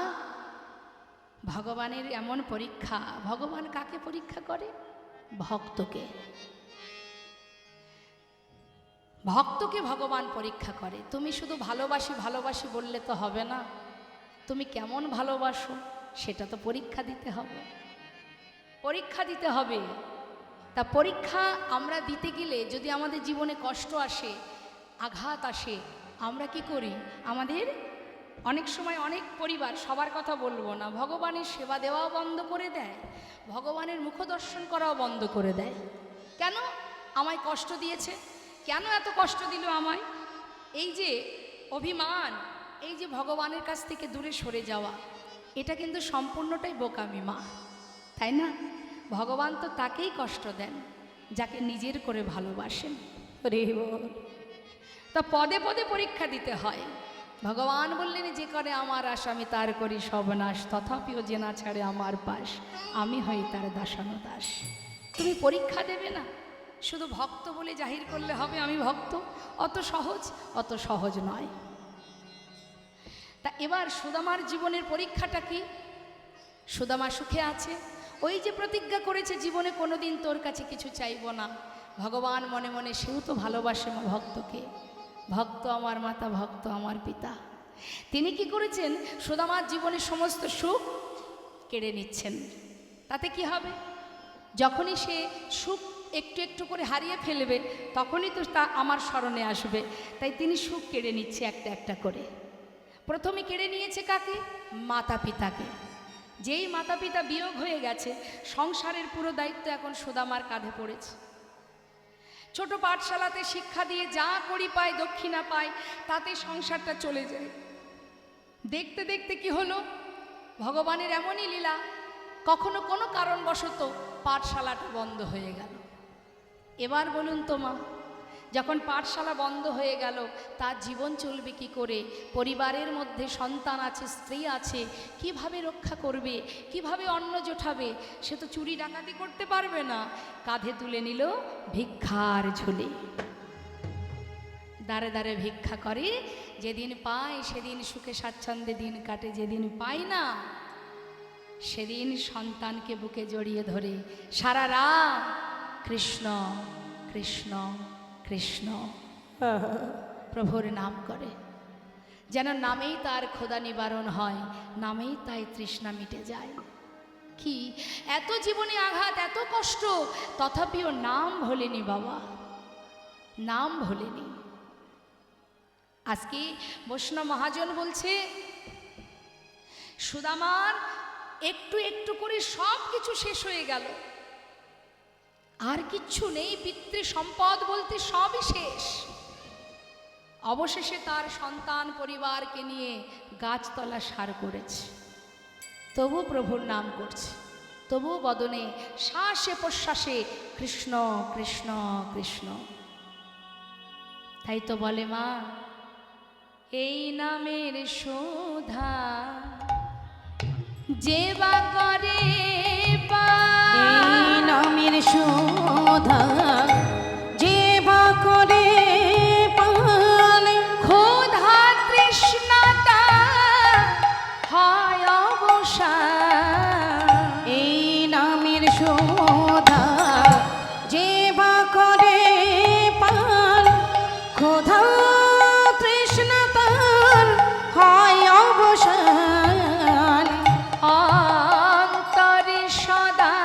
ভগবানের এমন পরীক্ষা, ভগবান কাকে পরীক্ষা করে? ভক্তকে। ভক্তকে ভগবান পরীক্ষা করে। তুমি শুধু ভালোবাসি ভালোবাসি বললে তো হবে না, তুমি কেমন ভালোবাসো সেটা তো পরীক্ষা দিতে হবে, পরীক্ষা দিতে হবে। তা পরীক্ষা আমরা দিতে গেলে যদি আমাদের জীবনে কষ্ট আসে, আঘাত আসে, আমরা কি করি? আমাদের অনেক সময় অনেক পরিবার, সবার কথা বলবো না, ভগবানের সেবা দেওয়াও বন্ধ করে দেয়, ভগবানের মুখদর্শন করাও বন্ধ করে দেয়। কেন? আমায় কষ্ট দিয়েছে, কেন এত কষ্ট দিল আমায়? এই যে অভিমান, এই যে ভগবানের কাছ থেকে দূরে সরে যাওয়া, এটা কিন্তু সম্পূর্ণটাই বোকামি মা, তাই না? ভগবান তো তাকেই কষ্ট দেন যাকে নিজের করে ভালোবাসেন। রে বল, তা পদে পদে পরীক্ষা দিতে হয়। ভগবান বললেন, যে করে আমার আশ আমি তার করি সর্বনাশ, তথাপিও যে না ছাড়ে আমার পাশ, আমি হই তার দাসানুদাস। তুমি পরীক্ষা দেবে না, শুধু ভক্ত বলে জাহির করলে হবে আমি ভক্ত, অত সহজ? অত সহজ নয়। তা এবার সুদামার জীবনের পরীক্ষাটা কি? সুদামা সুখে আছে, ওই যে প্রতিজ্ঞা করেছে জীবনে কোনোদিন তোর কাছে কিছু চাইব না। ভগবান মনে মনে, সেও তো ভালোবাসে ভক্তকে, ভক্ত আমার মাতা, ভক্ত আমার পিতা। তিনি কি করেছেন? সুদামার জীবনের সমস্ত সুখ কেড়ে নিচ্ছেন। তাতে কি হবে? যখনই সে সুখ একটু একটু করে হারিয়ে ফেলবে, তখনই তো তা আমার স্মরণে আসবে। তাই তিনি সুখ কেড়ে নিচ্ছে একটা একটা করে। প্রথমে কেড়ে নিয়েছে কাকে? মাতা পিতাকে। যেই মাতা পিতা বিয়োগ হয়ে গেছে, সংসারের পুরো দায়িত্ব এখন সুদামার কাঁধে পড়েছে। ছোট পাঠশালাতে শিক্ষা দিয়ে যা করি পায়, দক্ষিণা পায়, তাতে সংসারটা চলে যায়। দেখতে দেখতে কি হলো? ভগবানের এমনই লীলা, কখনো কোনো কারণবশত পাঠশালাটা বন্ধ হয়ে গেল। এবার বলুন তো মা, যখন পাঠশালা বন্ধ হয়ে গেল, তার জীবন চলবে কি করে? পরিবারের মধ্যে সন্তান আছে, স্ত্রী আছে, কিভাবে রক্ষা করবে, কিভাবে অন্ন জোটাবে? সে তো চুরি ডাকাতি করতে পারবে না। কাঁধে তুলে নিল ভিক্ষার ঝুলি, দাঁড়ে দাঁড়ে ভিক্ষা করে। যেদিন পায় সেদিন সুখে স্বাচ্ছন্দ্যে দিন কাটে, যেদিন পায় না সেদিন সন্তানকে বুকে জড়িয়ে ধরে সারা রাত কৃষ্ণ কৃষ্ণ কৃষ্ণ প্রভুর নাম করে, যেন নামেই তার ক্ষুধা নিবারণ হয়, নামেই তাই তৃষ্ণা মিটে যায়। কি এত জীবনে আঘাত, এত কষ্ট, তথাপিও নাম ভোলেনি বাবা, নাম ভোলেনি। আজকে বৈষ্ণব মহাজন বলছে, সুদামার একটু একটু করে সব কিছু শেষ হয়ে গেল, আর কিচ্ছু নেই, পিতৃ সম্পদ বলতে সবই শেষ। অবশেষে তার সন্তান পরিবারকে নিয়ে গাছতলা সার করেছে, তবু প্রভুর নাম করছে, তবু বদনে শ্বাসে প্রশ্বাসে কৃষ্ণ কৃষ্ণ কৃষ্ণ। তাই তো বলে মা, এই নামের শোধা যে বা করে এই নামের শোধা যে বা করে পান, ক্ষুধা তৃষ্ণাতা হয় অবসান। এই নামের শোধা যে বা করে পান, ক্ষুধা তৃষ্ণা তার হয় অবসান। অন্তরে সদা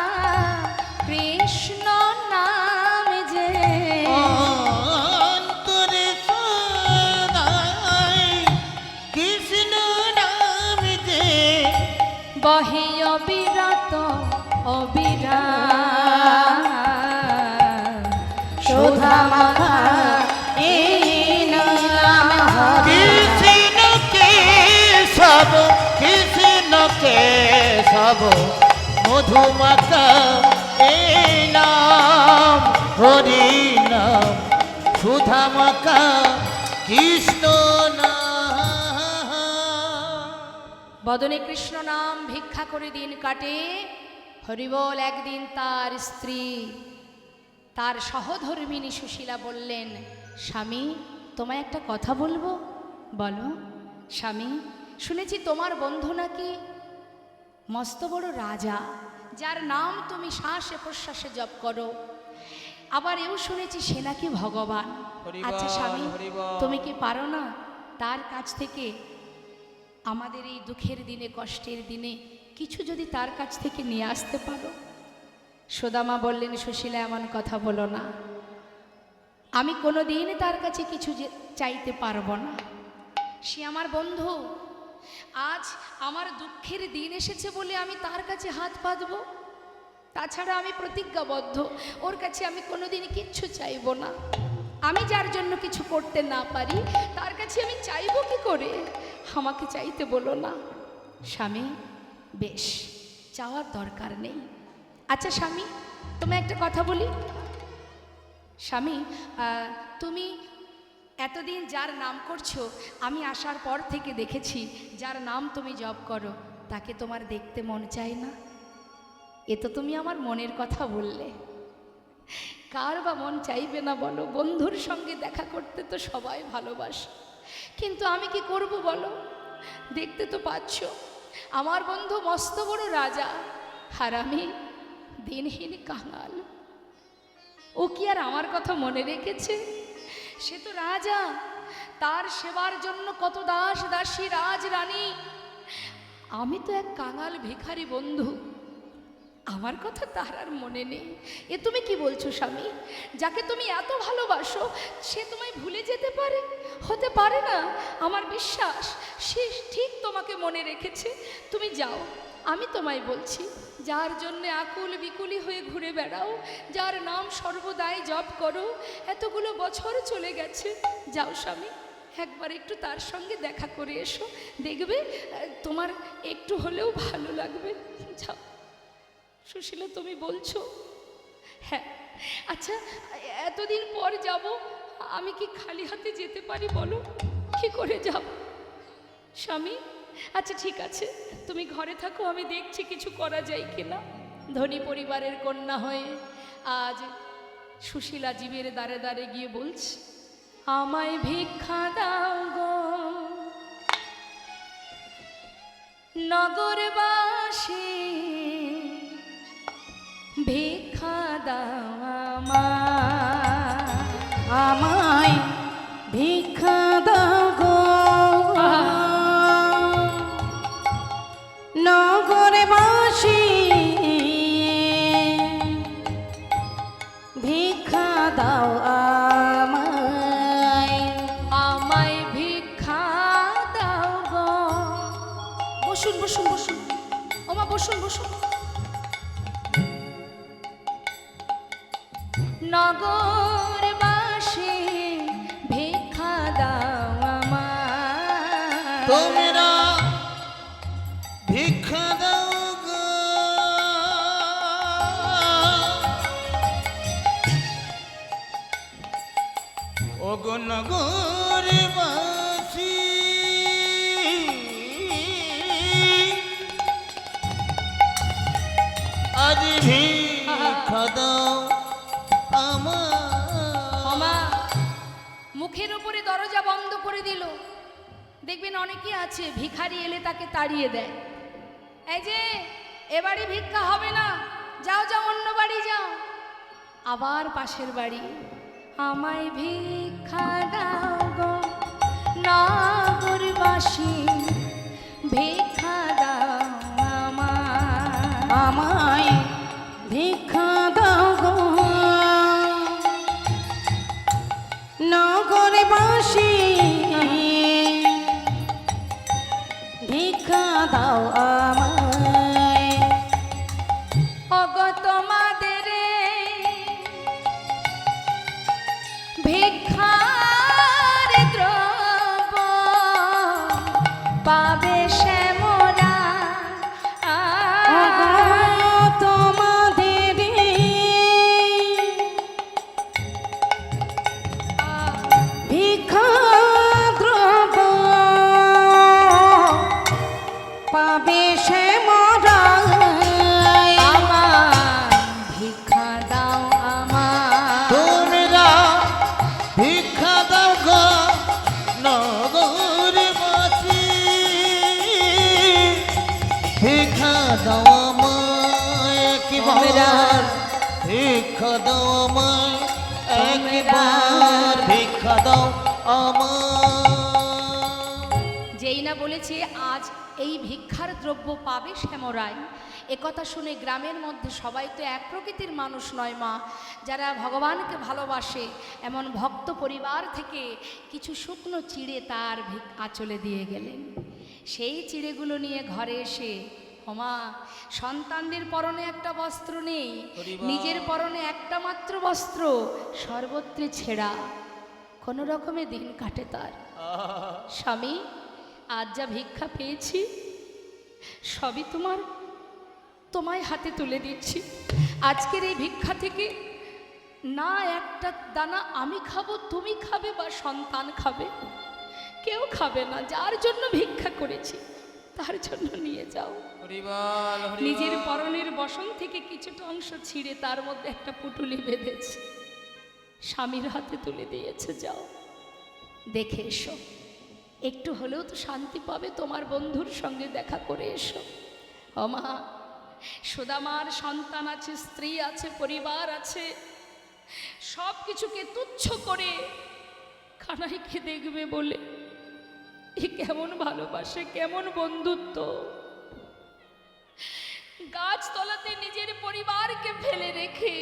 কৃষ্ণ নাম যে অন্তরে সদাই কৃষ্ণ নাম যে বহে অবিরত অবিরাম। শোধা মাখা এই নাম হরি। কৃষ্ণ কেশব কৃষ্ণ কেশব মধুমাকা এই নাম হরি নাম সুধামাকা কৃষ্ণ নাম। বদনে কৃষ্ণ নাম ভিক্ষা করে দিন কাটে। হরিবল একদিন তার স্ত্রী, তার সহধর্মিণী সুশীলা বললেন, স্বামী তোমায় একটা কথা বলবো। বলো। স্বামী, শুনেছি তোমার বন্ধু নাকি মস্ত বড় রাজা, যার নাম তুমি শ্বাসে প্রশ্বাসে জপ করো। আবার এও শুনেছি সে নাকি ভগবান। হরিবল, আচ্ছা স্বামী, হরিবল। তুমি কি পারো না তার কাছ থেকে আমাদের এই দুঃখের দিনে কষ্টের দিনে কিছু যদি তার কাছ থেকে নিয়ে আসতে পারো? সুদামা বললেন, সুশীলা এমন কথা বলো না, আমি কোনো দিন তার কাছে কিছু চাইতে পারবো না। সে আমার বন্ধু, আজ আমার দুঃখের দিন এসেছে বলে আমি তার কাছে হাত পাতবো? তাছাড়া আমি প্রতিজ্ঞাবদ্ধ, ওর কাছে আমি কোনোদিন কিচ্ছু চাইবো না। আমি যার জন্য কিছু করতে না পারি তার কাছে আমি চাইবো কি করে? আমাকে চাইতে বলো না। স্বামী, বেশ, চাওয়ার দরকার নেই। আচ্ছা স্বামী, তোমায় একটা কথা বলি। স্বামী, তুমি এতদিন যার নাম করছো, আমি আসার পর থেকে দেখেছি যার নাম তুমি জপ করো তাকে তোমার দেখতে মন চায় না। এ তো তুমি আমার মনের কথা বললে। কার বা মন চাইবে না বলো? বন্ধুর সঙ্গে দেখা করতে তো সবাই ভালোবাসে, কিন্তু আমি কি করব বলো? দেখতে তো পাচ্ছ আমার বন্ধু মস্ত বড় রাজা, আর আমি দিনহীন কাঙাল। ও কি আর আমার কথা মনে রেখেছে? সে তো রাজা, তার সেবার জন্য কত দাস দাসী রাজ রানী। আমি তো এক কাঙাল ভিখারি বন্ধু, আমার কথা তার আর মনে নেই। এ তুমি কি বলছো স্বামী? যাকে তুমি এত ভালোবাসো সে তোমায় ভুলে যেতে পারে? হতে পারে না। আমার বিশ্বাস সে ঠিক তোমাকে মনে রেখেছে। তুমি যাও, আমি তোমায় বলছি, যার জন্যে আকুল বিকুলি হয়ে ঘুরে বেড়াও, যার নাম সর্বদাই জপ করো, এতগুলো বছর চলে গেছে, যাও স্বামী, একবার একটু তার সঙ্গে দেখা করে এসো, দেখবে তোমার একটু হলেও ভালো লাগবে। যাও। সুশীলা, তুমি বলছো? হ্যাঁ। আচ্ছা, এতদিন পর যাব, আমি কি খালি হাতে যেতে পারি বলো? কি করে যাব স্বামী? আচ্ছা ঠিক আছে, তুমি ঘরে থাকো, আমি দেখছি কিছু করা যায় কিনা। ধনী পরিবারের কন্যা হয়ে আজ সুশীলা জীবের দ্বারে দ্বারে গিয়ে বলছে, আমায় ভিক্ষা দাও গো নগরবাসী, ভিক্ষা দাও আমায় ভিক্ষা দাও গো নগরবাসী, ভিক্ষা দাও আমায়। আমায় ভিক্ষা দাও গো। বসুন বসুন বসুন, ওমা বসুন তোমরা ভিক্ষা দাও গো, ও গো নগরবাসী, আজ ভিক্ষা দাও মা মুখের উপরে দরজা বন্ধ করে দিল। দেখবেন অনেকে আছে ভিখারি এলে তাকে তাড়িয়ে দেয়, এই যে এ বাড়ি ভিক্ষা হবে না, যাও যাও অন্য বাড়ি যাও। আবার পাশের বাড়ি, আমায় ভিক্ষা দাও গো নগরবাসী, ভিক্ষা দাও আমায় ভিক্ষা দাও গো নগরবাসী, ভিক্ষা দাও আমায়। ওগো তোমাদের ভিক্ষার দ্রব্য পাবে শ্যামরা, তোমাদের ভিক্ষা দ্রব্য পাবে সে মরা। আমার ভিক্ষা দাও আমার, তোমরা ভিক্ষা দাও গো নগরবাসী, ভিক্ষা দাও আমায় একবার, ভিক্ষা দাও আমায় একবার, ভিক্ষা দাও আমায়। যেই না বলেছে আজ এই ভিক্ষার দ্রব্য পাবে শ্যামরায়, একথা শুনে গ্রামের মধ্যে সবাই তো এক প্রকৃতির মানুষ নয় মা, যারা ভগবানকে ভালোবাসে এমন ভক্ত পরিবার থেকে কিছু শুকনো চিড়ে তার আঁচলে দিয়ে গেলেন। সেই চিড়েগুলো নিয়ে ঘরে এসে, ওমা সন্তানদের পরনে একটা বস্ত্র নেই, নিজের পরনে একটা মাত্র বস্ত্র, সর্বত্রে ছেঁড়া, কোনো রকমে দিন কাটে তার। স্বামী আজ যা ভিক্ষা পেয়েছি সবই তোমায় হাতে তুলে দিচ্ছি। আজকের এই ভিক্ষা থেকে না একটা দানা আমি খাবো, তুমি খাবে বা সন্তান খাবে, কেউ খাবে না। যার জন্য ভিক্ষা করেছি তার জন্য নিয়ে যাও। নিজের পরনের বসন থেকে কিছুটা অংশ ছিঁড়ে তার মধ্যে একটা পুটুলি বেঁধেছে, স্বামীর হাতে তুলে দিয়েছে, যাও দেখে এসো, একটু হলেও তো শান্তি পাবে, তোমার বন্ধুর সঙ্গে দেখা করে এসো। ও মা, সুদামার সন্তান আছে, স্ত্রী আছে, পরিবার আছে, সব কিছুকে তুচ্ছ করে কানাইকে দেখবে বলে এ কেমন ভালোবাসে, কেমন বন্ধুত্ব। গাছতলাতে নিজের পরিবারকে ফেলে রেখে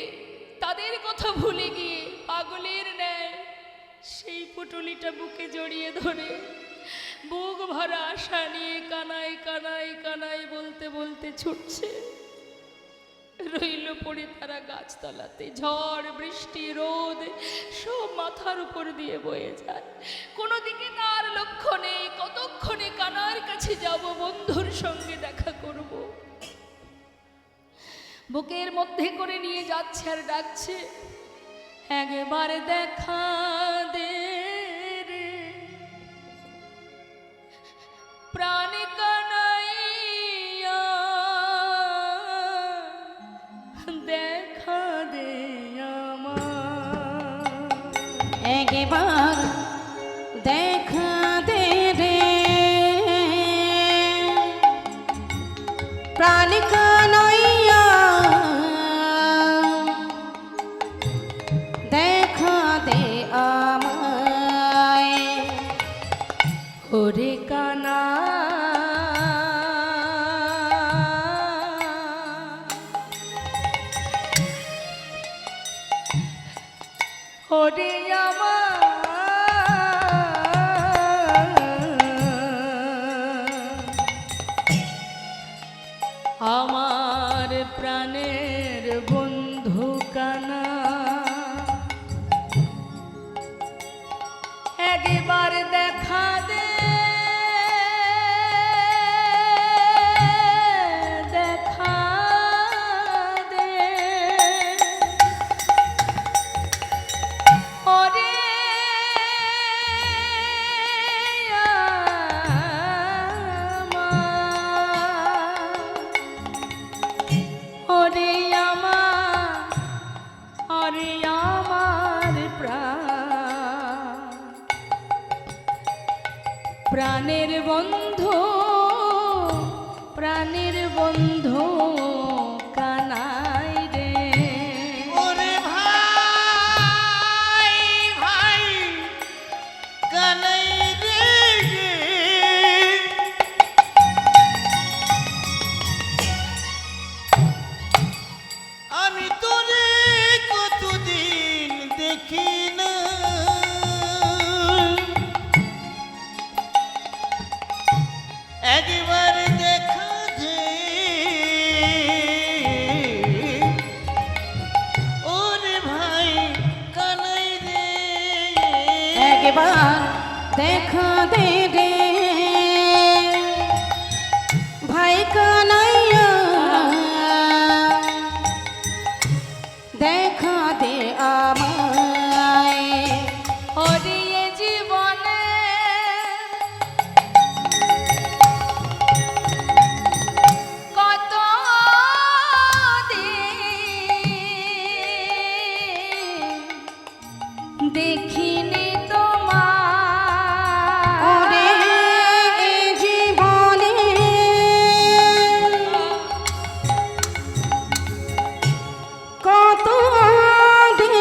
তাদের কথা ভুলে গিয়ে পাগলের ন্যায় সেই পুটুলিটা বুকে জড়িয়ে ধরে বুক ভরা আশা নিয়ে কানাই কানাই কানাই বলতে বলতে ছুটছে। রইল পড়ে তারা গাছতলাতে, ঝড় বৃষ্টি রোদ সব মাথার উপর দিয়ে বয়ে যায়, কোনো দিকে তার লক্ষ্য নেই, কতক্ষণে কানার কাছে যাব, বন্ধুর সঙ্গে দেখা করব। বুকের মধ্যে করে নিয়ে যাচ্ছে আর ডাকছে, একবার দেখা দে রে প্রাণ কানাইয়া, দেখা দে আমার, একবার দেখা দে রে প্রাণ কানাইয়া, দেখা দে আমায়। ওরে কানা ওরে আমার প্রাণের বন্ধু কানা, একবার দেখা দে প্রাণের বন্ধু, প্রাণের বন্ধু কানাই রে। ওরে ভাই ভাই কানাই রে, আমি তোরে কতদিন দেখি না, একবার দেখা দে ওরে ভাই কানাই রে। একবার দেখা দে রে ভাই কানাইয়া, দেখা দে আমায়। ওরে এ জীবনে কত দিন দেখিনি তোমার। ওরে এ জীবনে কত দিন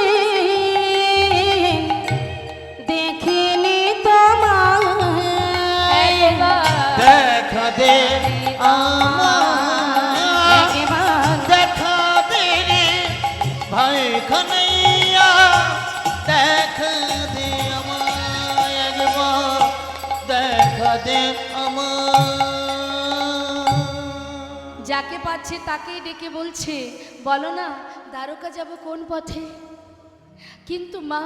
দেখিনি তোমায়। দেখা দে আমায়, একবার দেখা দে রে ভাই কানাইয়া, দেখা দে আমায়, একবার দেখা দে আমায়। যাকে পাচ্ছে তাকেই ডেকে বলছে, বলো না দ্বারকা যাব কোন পথে। কিন্তু মা,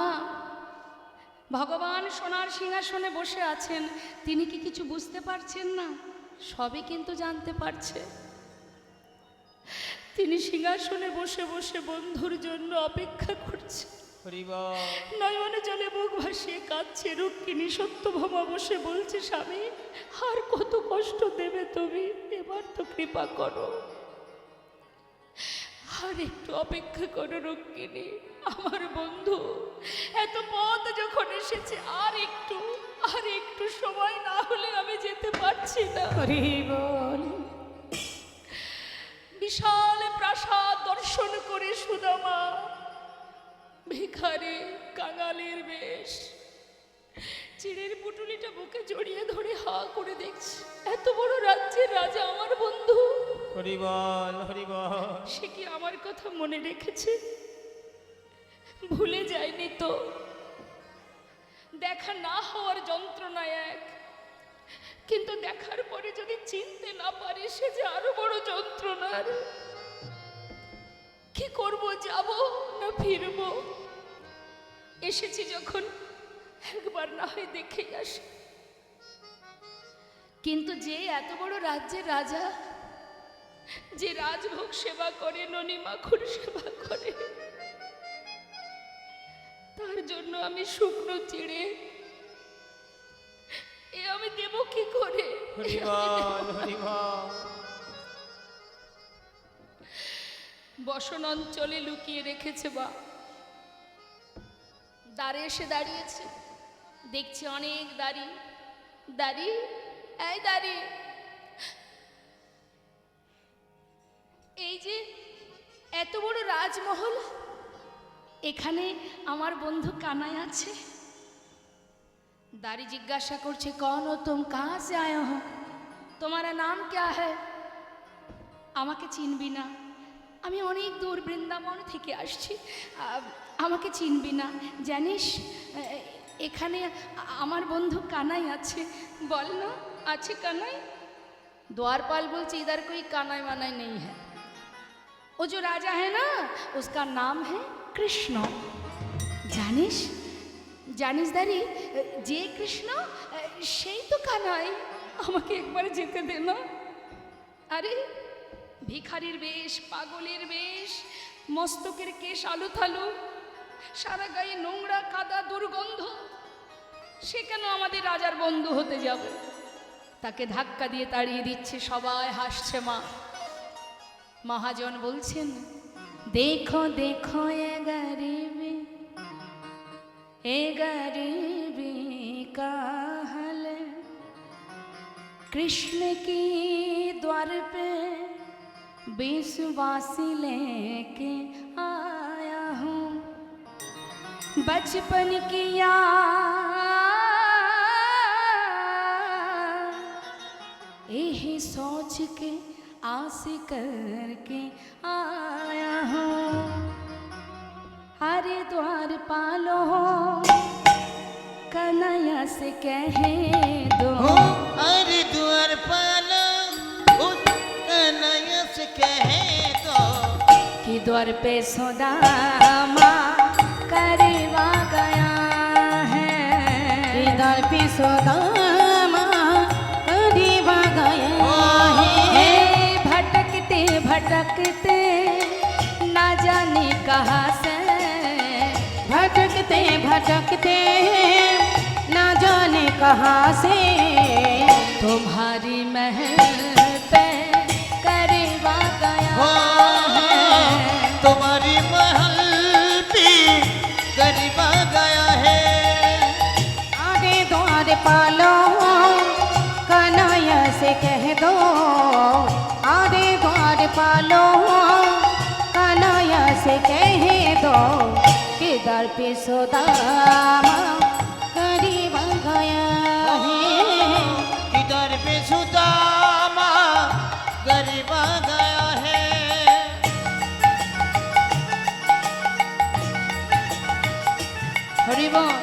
ভগবান সোনার সিংহাসনে বসে আছেন, তিনি কি কিছু বুঝতে পারছেন না? সবই কিন্তু জানতে পারছে। তিনি সিংহাসনে বসে বসে বন্ধুর জন্য অপেক্ষা করছে। নয়নে জলে মুখ ভাসিয়ে কাঁদছে রুক্মিণী। সত্যভামা বসে বলছে, স্বামী আর কত কষ্ট দেবে তুমি, এবার তো কৃপা করো, আর একটু অপেক্ষা করো রুক্মিণী। আমার বন্ধু এত পথ যখন এসেছে, আর একটু সময় না হলে আমি যেতে পারছি না। বল বিশাল প্রাসাদ দর্শন করে সুদামা ভিখারি কাঙালের বেশ চিড়ের পুটুলিটা বুকে জড়িয়ে ধরে হা করে দেখছে, এত বড় রাজ্যের রাজা আমার বন্ধু। হরিবল হরিবল। সে কি আমার কথা মনে রেখেছে? ভুলে যায়নি তো? দেখা না হওয়ার যন্ত্রণা এক, কিন্তু দেখার পরে যদি চিনতে না পারে সে যে আরো বড় যন্ত্রণার। কি করব, যাব না ফিরব? এসেছি যখন একবার না হয় দেখেই আসি। কিন্তু যে এত বড় রাজ্যের রাজা, যে রাজভোগ সেবা করে, ননী মাখুর সেবা করে, তার জন্য আমি শুকনো চিড়ে এ আমি দেব কি করে? বসন অঞ্চলে লুকিয়ে রেখেছে বা দ্বারে এসে দাঁড়িয়েছে, দেখছি অনেক দাড়ি। দাড়ি, এই দাড়ি, এই যে এত বড় রাজমহল, এখানে আমার বন্ধু কানাই আছে। दारी जिज्ञासा करছে, कौन हो तुम, कहाँ से आए हो, तुम्हारा नाम क्या है? আমাকে চিনবি না, আমি অনেক দূর বৃন্দাবন থেকে আসছি, আমাকে চিনবি না, জানিস এখানে আমার বন্ধু কানাই আছে। বল না, আছে কানাই? द्वारपाल बोलছে, इधर कोई कानाई वानाई नहीं है, वो जो राजा है ना उसका नाम है कृष्ण। জানিস জানিস দাঁড়ি, যে কৃষ্ণ সেই তো কানাই, আমাকে একবার যেতে দে না। আরে ভিখারির বেশ, পাগলের বেশ, মস্তকের কেশ আলু থালু, সারা গায়ে নোংরা কাদা দুর্গন্ধ, সে কেন আমাদের রাজার বন্ধু হতে যাবে? তাকে ধাক্কা দিয়ে তাড়িয়ে দিচ্ছে, সবাই হাসছে। মা মহাজন বলছেন, দেখো দেখো এ গরিবি, এ গরিবি का हाल, कृष्ण की द्वार पे विश्वासी लेके आया हूँ, बचपन की याद यही सोच के आस करके आया हूँ। हरे द्वार पालो कन्हैया से कहे दो, अरे द्वार पालो उस कन्हैया से कहे दो कि द्वार पे सुदामा करवा गया है, इधर पे सुदामा करवा गया है। भटकते भटकते ना जाने कहाँ से, भटकते भटकते ना जाने कहाँ से तुम्हारी महल पे करवा गया है। तुम्हारी महल पे गरीबा गया है। आगे द्वार पालो कन्हैया से कह दो, आगे द्वार पालो कन्हैया से कह दो कि दर पे सुदामा करीब गया है। इधर पे सुदामा गरीबा गया है। हरि बोल।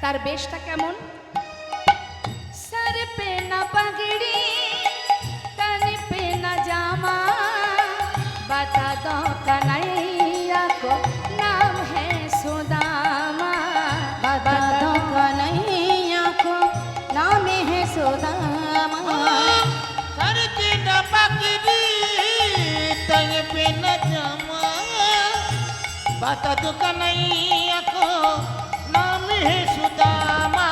তার বেশটা কেমন? सर पे ना पगड़ी, तन पे ना जामा, बता दो कन्हैया को नाम है सुदामा, बता दो कन्हैया को नाम है सुदामा। सर की न पकड़ी तन पे न जमा, बता दो कन्हैया को नाम है सुदामा,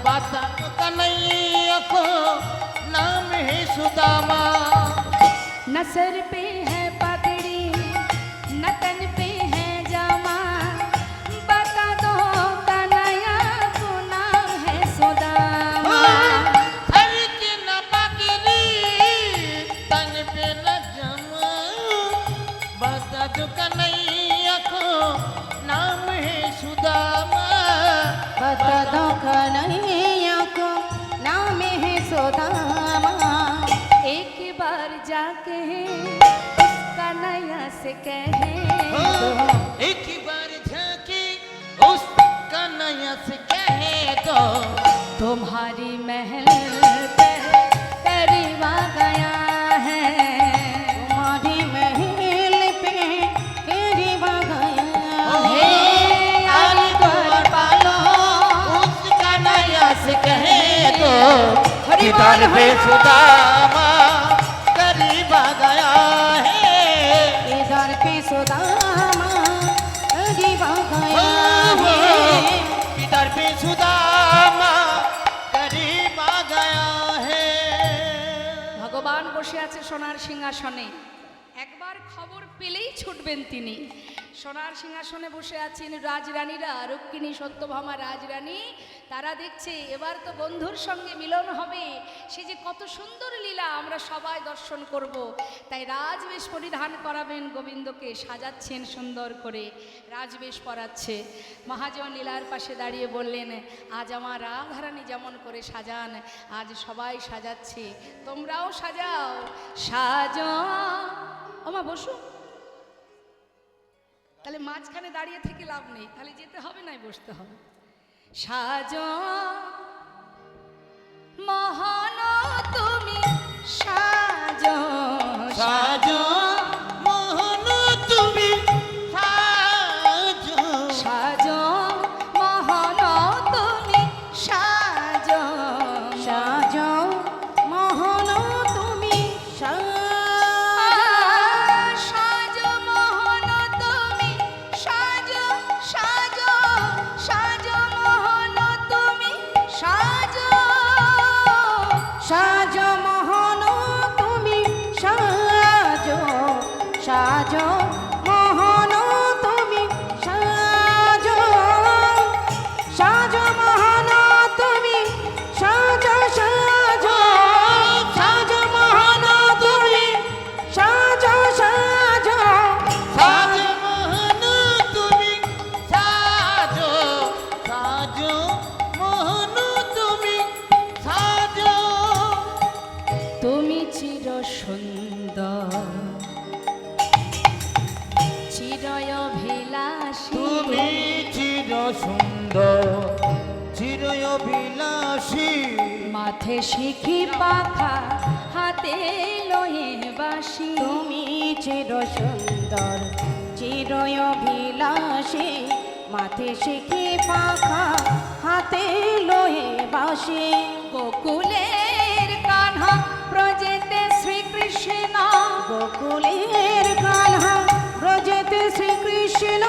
बता दो कन्हैया को नाम है सुदामा। न सर पे है पगड़ी न तन पे है जामा, बता दो कन्हैया को नाम है सुदामा। सर की न पकड़ी तन पे न जमा, बता दो कन्हैया को नाम है सुदामा। बता दो कन्हैया को नाम है सुदामा। एक बार जाके उस कन्हैया से कहे दो, एक बार झांकी उस कन्हैया से कहे दो तुम्हारी महल पे करवा गया है। तुम्हारी महल पे करीब गया हे है। आली द्वार पालो उस कन्हैया से कहे दो हरि बोल, इधर पे हरि बोल। सुदामा करीब आ गया है। इधर पे सुदामा करीब गया है। इधर पे सुदामा करीब आ गया है। ভগবান বসে আছে সোনার সিংহাসনে, একবার খবর পেলেই ছুটবেন তিনি। সোনার সিংহাসনে বসে আছেন রাজরানীরা, রুক্মিণী সত্যভামা রাজরানী। তারা দেখছে এবার তো বন্ধুর সঙ্গে মিলন হবে, সে যে কত সুন্দর লীলা আমরা সবাই দর্শন করব। তাই রাজবেশ পরিধান করাবেন গোবিন্দকে, সাজাচ্ছেন সুন্দর করে, রাজবেশ পরাচ্ছে। মহাজন লীলার পাশে দাঁড়িয়ে বললেন, আজ আমার রাধারানী যেমন করে সাজান আজ সবাই সাজাচ্ছে, তোমরাও সাজাও। সাজো ওমা বসু, তাহলে মাঝখানে দাঁড়িয়ে থেকে লাভ নেই, তাহলে যেতে হবে নাই বসতে হবে। সাজো মহান তুমি সাজো, সাজো মোহন তুমি সাজো, সাজো মহান তুমি সাজো, সাজো মোহন তুমি সাজো মোহন তুমি সাজো, সাজো সাজো মোহন তুমি সাজো। সুন্দর চির অভিলাষী মাথে শিখি পাখা হাতে লয়ে বাসি তুমি চির সুন্দর চির অভিলাষী মাথে শিখি পাখা হাতে লয়ে বাসি গোকুলের কান্হা ব্রজেতে শ্রীকৃষ্ণ গোকুলের কান্হা ব্রজেতে শ্রীকৃষ্ণ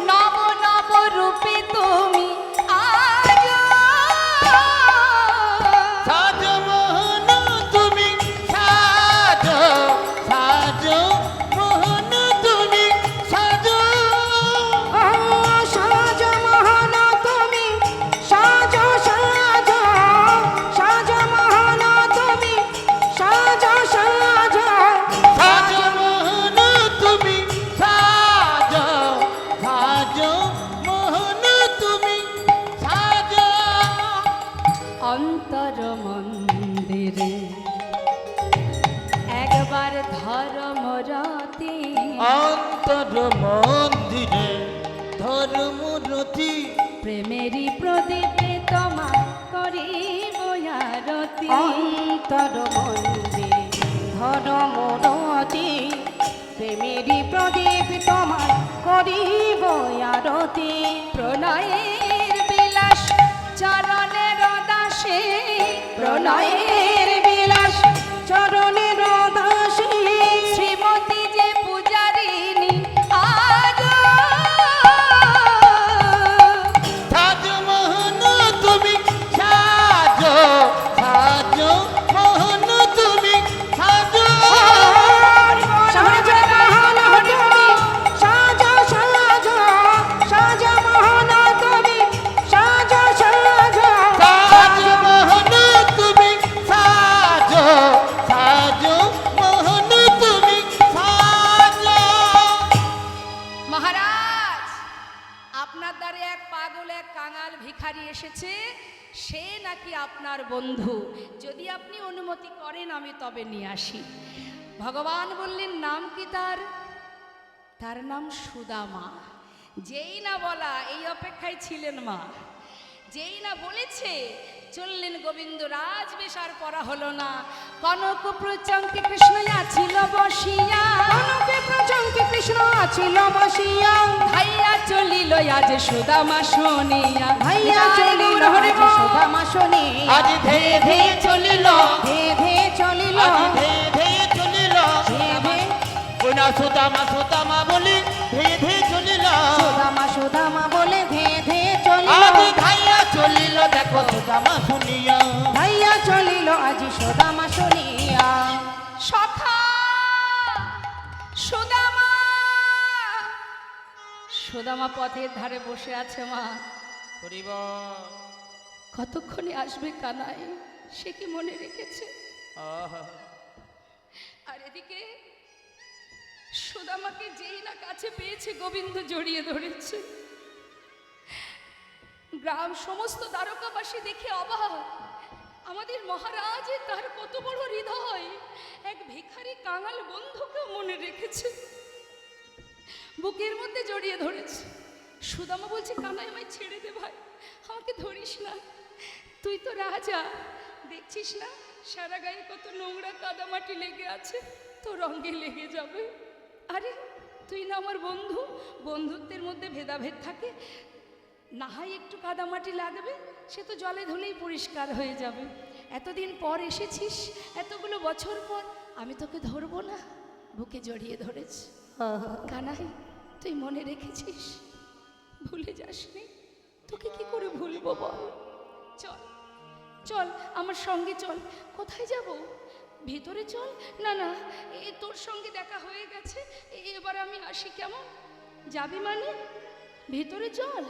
নব নব রূপে তুমি আজ সাজ মোহন তুমি সাজ সাজ মোহন তুমি সাজ সাজ মহান তুমি সাজ সাজ সাজ মহান তুমি সাজ সাজ সাজ মোহন তুমি সাজ সাজ মোহন তুমি সাজ অন্তর মন্দিরে একবার ধর্মরতি অন্তর মন্দিরে ধর্মরতি প্রেমেরই প্রদীপে তোমা করিব আরতি অন্তর মন্দিরে ধর্মরতি প্রেমেরই প্রদীপ তোমার করিব আরতি প্রণয়ের বিলাস চরণের দাসে প্রণয়ের বিলাস চরণের দাসী শ্রীমতী যে পূজারিনী আজ সাজ মোহন তুমি সাজ সাজ মোহন তুমি সাজ সাজ মহান তুমি সাজ সাজ সাজ মহান তুমি সাজ সাজ সাজ মোহন তুমি সাজ সাজ মোহন তুমি সাজ মহারাজ আপনার দ্বারে এক পাগল এক কাঙাল ভিখারি এসেছে সে নাকি আপনার বন্ধু যদি আপনি অনুমতি করেন আমি তবে নিয়ে আসি ভগবান বললেন নাম কি তার তার নাম সুদামা যেই না বলা এই অপেক্ষায় ছিলেন মা যেই না বলেছে চললেন গোবিন্দ রাজবেশ আর পরা হলো না কনক প্রচঙ্কে কৃষ্ণ ছিল বসিয়া কনকে প্রচঙ্কে কৃষ্ণ আছিল বসিয়া ভাইয়া চলিল আজ সুদামা শুনিয়া ভাইয়া চলিল আজ সুদামা শুনিয়া আজ ধেয়ে ধেয়ে চলিল ধে ধে চলিল আজ ধেয়ে ধেয়ে চলিল ধে ধে কোনা সুদামা সুদামা বলি ধেয়ে ধেয়ে চলিল সুদামা সুদামা বলে ধে ধে চলিল আজ ধাইয়া চলিল দেখো সুদামা শুনিয়া ভাইয়া চলিল আজ সুদামা শুনিয়া সখা সুদামা সুদামা পথের ধারে বসে আছে মা কতক্ষণে আসবে কানাই সে কি মনে রেখেছে আর এদিকে সুদামাকে যেই না কাছে পেয়েছে গোবিন্দ জড়িয়ে ধরেছে গ্রাম সমস্ত দ্বারকাবাসী দেখে অবাক আমাদের মহারাজের তার কত বড় হৃদয় এক ভিখারি কাঙাল বন্ধুকেও মনে রেখেছে বুকের মধ্যে জড়িয়ে ধরেছে সুদামা বলছে কানাই আমায় ছেড়ে দে ভাই আমাকে ধরিস না তুই তো রাজা দেখছিস না সারা গায়ে কত নোংরা কাদামাটি লেগে আছে তো রঙে লেগে যাবে আরে তুই না আমার বন্ধু বন্ধুত্বের মধ্যে ভেদাভেদ থাকে না হয় একটু কাদামাটি লাগবে সে তো জলে ধুলেই পরিষ্কার হয়ে যাবে এতদিন পর এসেছিস এতগুলো বছর পর আমি তোকে ধরবো না বুকে জড়িয়ে ধরেছি কানাই তুই মনে রেখেছিস ভুলে যাসনি তোকে কি করে ভুলবো বল চল চল আমার সঙ্গে চল কোথায় যাব ভিতরে চল না না তোর সঙ্গে দেখা হয়ে গেছে এবার আমি আসি কেমন যাবি মানে ভিতরে চল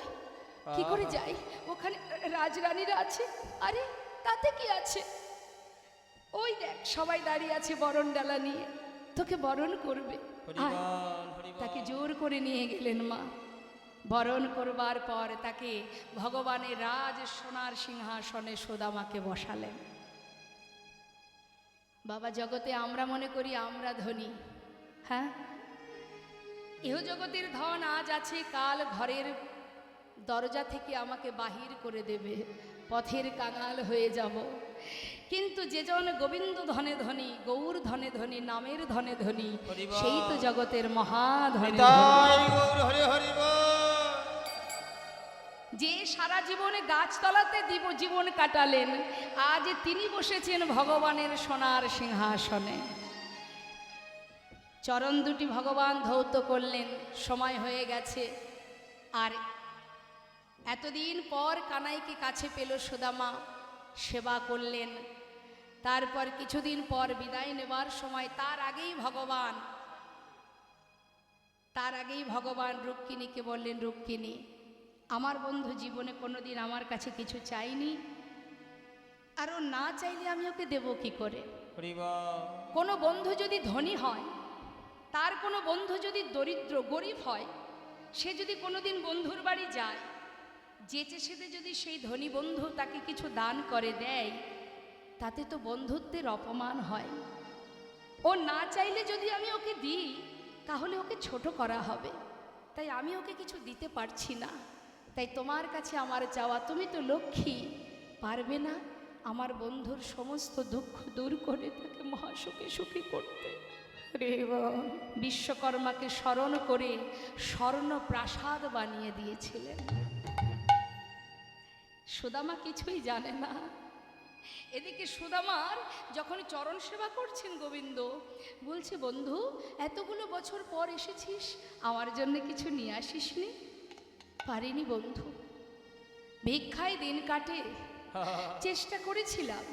কি করে যাই ওখানে রাজরানীরা আছে আরে তাতে কি আছে ওই দেখ সবাই দাঁড়িয়ে আছে বরণ ডালা নিয়ে তোকে বরণ করবে আয়। তাকে জোর করে নিয়ে গেলেন মা বরণ করবার পর তাকে ভগবানের রাজ সোনার সিংহাসনে সুদামাকে বসালেন বাবা জগতে আমরা মনে করি আমরা ধনী হ্যাঁ ইহ জগতের ধন আজ আছে কাল ঘরের দরজা থেকে আমাকে বাহির করে দেবে, পথের কাঙাল হয়ে যাব। কিন্তু যেজন গোবিন্দ ধনে ধনী, গৌর ধনে ধনী, নামের ধনে ধনী, সেই তো জগতের মহাধনী। নিতাই গৌর হরি হরি বল। যে সারা জীবনে গাছতলাতে জীবন কাটালেন, আজ তিনি বসেছেন ভগবানের সোনার সিংহাসনে। চরণ দুটি ভগবান ধৌত করলেন, সময় হয়ে গেছে। আর এতদিন পর কানাইকে কাছে পেল সুদামা, সেবা করলেন। তারপর কিছুদিন পর বিদায় নেবার সময় তার আগেই ভগবান রুক্মিণীকে বললেন, রুক্মিণী, আমার বন্ধু জীবনে কোনোদিন আমার কাছে কিছু চাইনি, আর ও না চাইলে আমি ওকে দেব কি করে? হরি বল। কোনো বন্ধু যদি ধনী হয়, তার কোনো বন্ধু যদি দরিদ্র গরিব হয়, সে যদি কোনোদিন বন্ধুর বাড়ি যায়, যেচে সেদে যদি সেই ধনী বন্ধু তাকে কিছু দান করে দেয়, তাতে তো বন্ধুত্বের অপমান হয়। ও না চাইলে যদি আমি ওকে দিই, তাহলে ওকে ছোট করা হবে। তাই আমি ওকে কিছু দিতে পারছি না। তাই তোমার কাছে আমার চাওয়া, তুমি তো লক্ষ্মী, পারবে না আমার বন্ধুর সমস্ত দুঃখ দূর করে তাকে মহাসুখে সুখী করতে? বিশ্বকর্মাকে স্মরণ করে স্বর্ণ প্রাসাদ বানিয়ে দিয়েছিলেন। সুদামা কিছুই জানে না। এদিকে সুদামার যখন চরণ সেবা করছেন গোবিন্দ, বলছে, বন্ধু, এতগুলো বছর পর এসেছিস, আমার জন্য কিছু নিয়ে আসিসনি? পারিনি বন্ধু, ভিক্ষায় দিন কাটে, চেষ্টা করেছিলাম,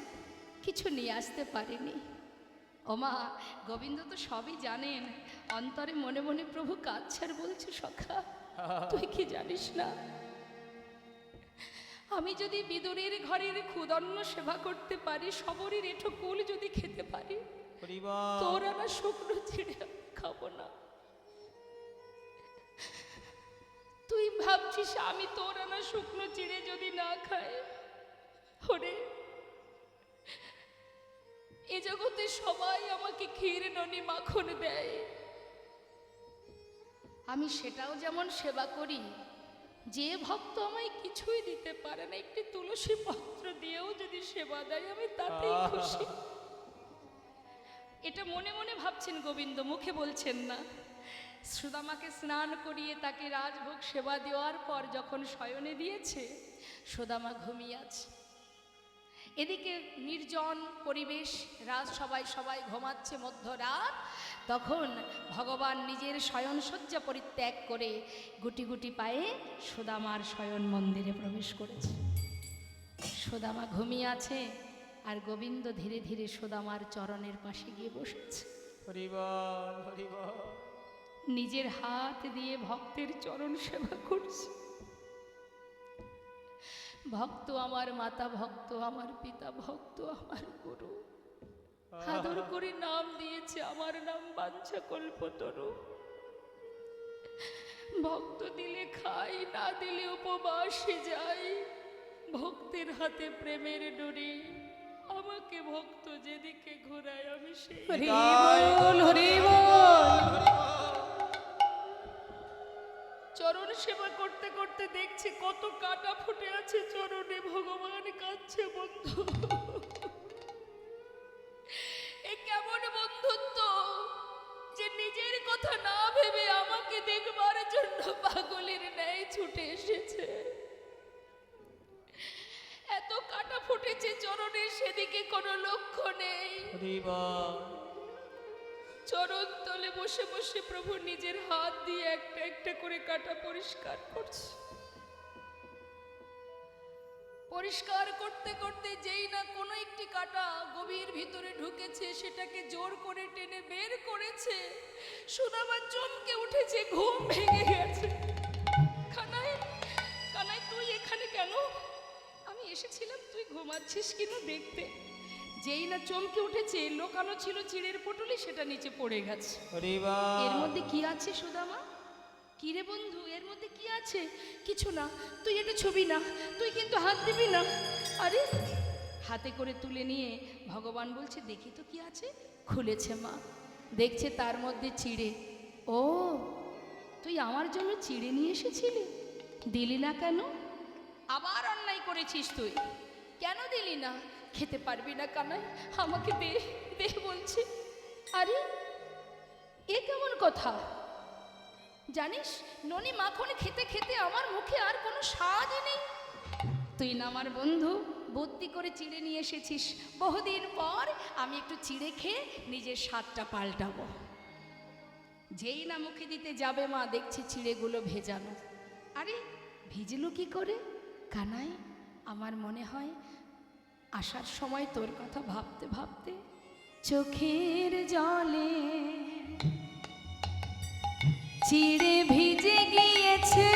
কিছু নিয়ে আসতে পারিনি। ওমা, গোবিন্দ তো সবই জানেন, অন্তরে মনে মনে প্রভু কাঁদছে আর বলছে, সখা, তুই কি জানিস না, আমি যদি বিদুরের ঘরের ক্ষুদন্ন সেবা করতে পারি, সবরের এঁঠো কুল যদি খেতে পারি, তোর আনা শুকনো ছিঁড়ে খাবো না। তুই ভাবছিস আমি তোর আনা শুকনো চিড়ে যদি না খাই, ওরে, এ জগতে সবাই আমাকে ক্ষীর ননি মাখন দেয়, আমি সেটাও যেমন সেবা করি। যে ভক্ত আমায় কিছুই দিতে পারে না, একটি তুলসী পত্র দিয়েও যদি সেবা দেয়, আমি তাতেই খুশি। এটা মনে মনে ভাবছেন গোবিন্দ, মুখে বলছেন না। সুদামাকে স্নান করিয়ে তাকে রাজভোগ সেবা দেওয়ার পর যখন শয়নে দিয়েছে, সুদামা ঘুমিয়ে আছে। এদিকে নির্জন পরিবেশ, সবাই ঘুমাচ্ছে, মধ্যরাত। তখন ভগবান নিজের শয়নসজ্জা পরিত্যাগ করে গুটি গুটি পায়ে সুদামার শয়ন মন্দিরে প্রবেশ করেছে। সুদামা ঘুমিয়ে আছে, আর গোবিন্দ ধীরে ধীরে সুদামার চরণের পাশে গিয়ে বসেছে। হরি বল, হরি বল। নিজের হাত দিয়ে ভক্তের চরণ সেবা করছে। ভক্ত আমার মাতা, ভক্ত আমার পিতা, ভক্ত আমার গুরু, আদর করে নাম দিয়েছে, আমার নাম বাঞ্ছা কল্পতরু। ভক্ত দিলে খাই, না দিলে উপবাসে যাই, ভক্তের হাতে প্রেমের ডোরি, আমাকে ভক্ত যেদিকে ঘোরায় আমি সেই। হরি বল, হরি বল। চরণ সেবা করতে করতে দেখছি কত কাটা ফুটে আছে চরণে, ভগবান কাঁদছে। বন্ধু, এ কেমন বন্ধুত্ব যে নিজের কথা না ভেবে আমাকে দেখবার জন্য পাগলের ন্যায় ছুটে এসেছে। এত কাটা ফুটেছে চরণে, সেদিকে কোনো লক্ষ্য নেই। চরণ তলে বসে বসে প্রভু নিজের হাত দিয়ে একটা একটা করে কাটা পরিষ্কার করছে। পরিষ্কার করতে করতে যেই না কোনো একটি কাটা গভীর ভিতরে ঢুকেছে, সেটাকে জোর করে টেনে বের করেছে। সুদামা চমকে উঠেছে, ঘুম ভেঙে গেছে। কানাই, কানাই, তুই এখানে কেন? আমি এসেছিলাম তুই ঘুমাচ্ছিস কিনা দেখতে। যেই না চমকে উঠেছে, লোকানো ছিল চিড়ের পটুলি, সেটা নিচে পড়ে গেছে। এর মধ্যে কি আছে সুদামা? কি রে বন্ধু, এর মধ্যে কি আছে? কিছু না, তুই এটা ছবি না, তুই কিন্তু হাত দিবি না। আরে, হাতে করে তুলে নিয়ে ভগবান বলছে, দেখি তো কি আছে। খুলেছে মা, দেখছে তার মধ্যে চিড়ে। ও, তুই আমার জন্য চিড়ে নিয়ে এসেছিলি? দিলি না কেন? আবার অন্যায় করেছিস তুই, কেন দিলি না? খেতে পারবি না কানাই, আমাকে দে দে বলছে। আরে এ কেমন কথা? জানিস ননি মাখন খেতে খেতে আমার মুখে আর কোনো স্বাদই নেই। তুই না আমার বন্ধু, বুদ্ধি করে চিড়ে নিয়ে এসেছিস। বহুদিন পর আমি একটু চিড়ে খেয়ে নিজের স্বাদটা পাল্টাবো। যেই না মুখে দিতে যাবে মা দেখছি চিড়েগুলো ভেজানো। আরে ভিজলো কি করে কানাই? আমার মনে হয় আসার সময় তোর কথা ভাবতে ভাবতে চোখের জলে চিড়ে ভিজে গিয়েছে।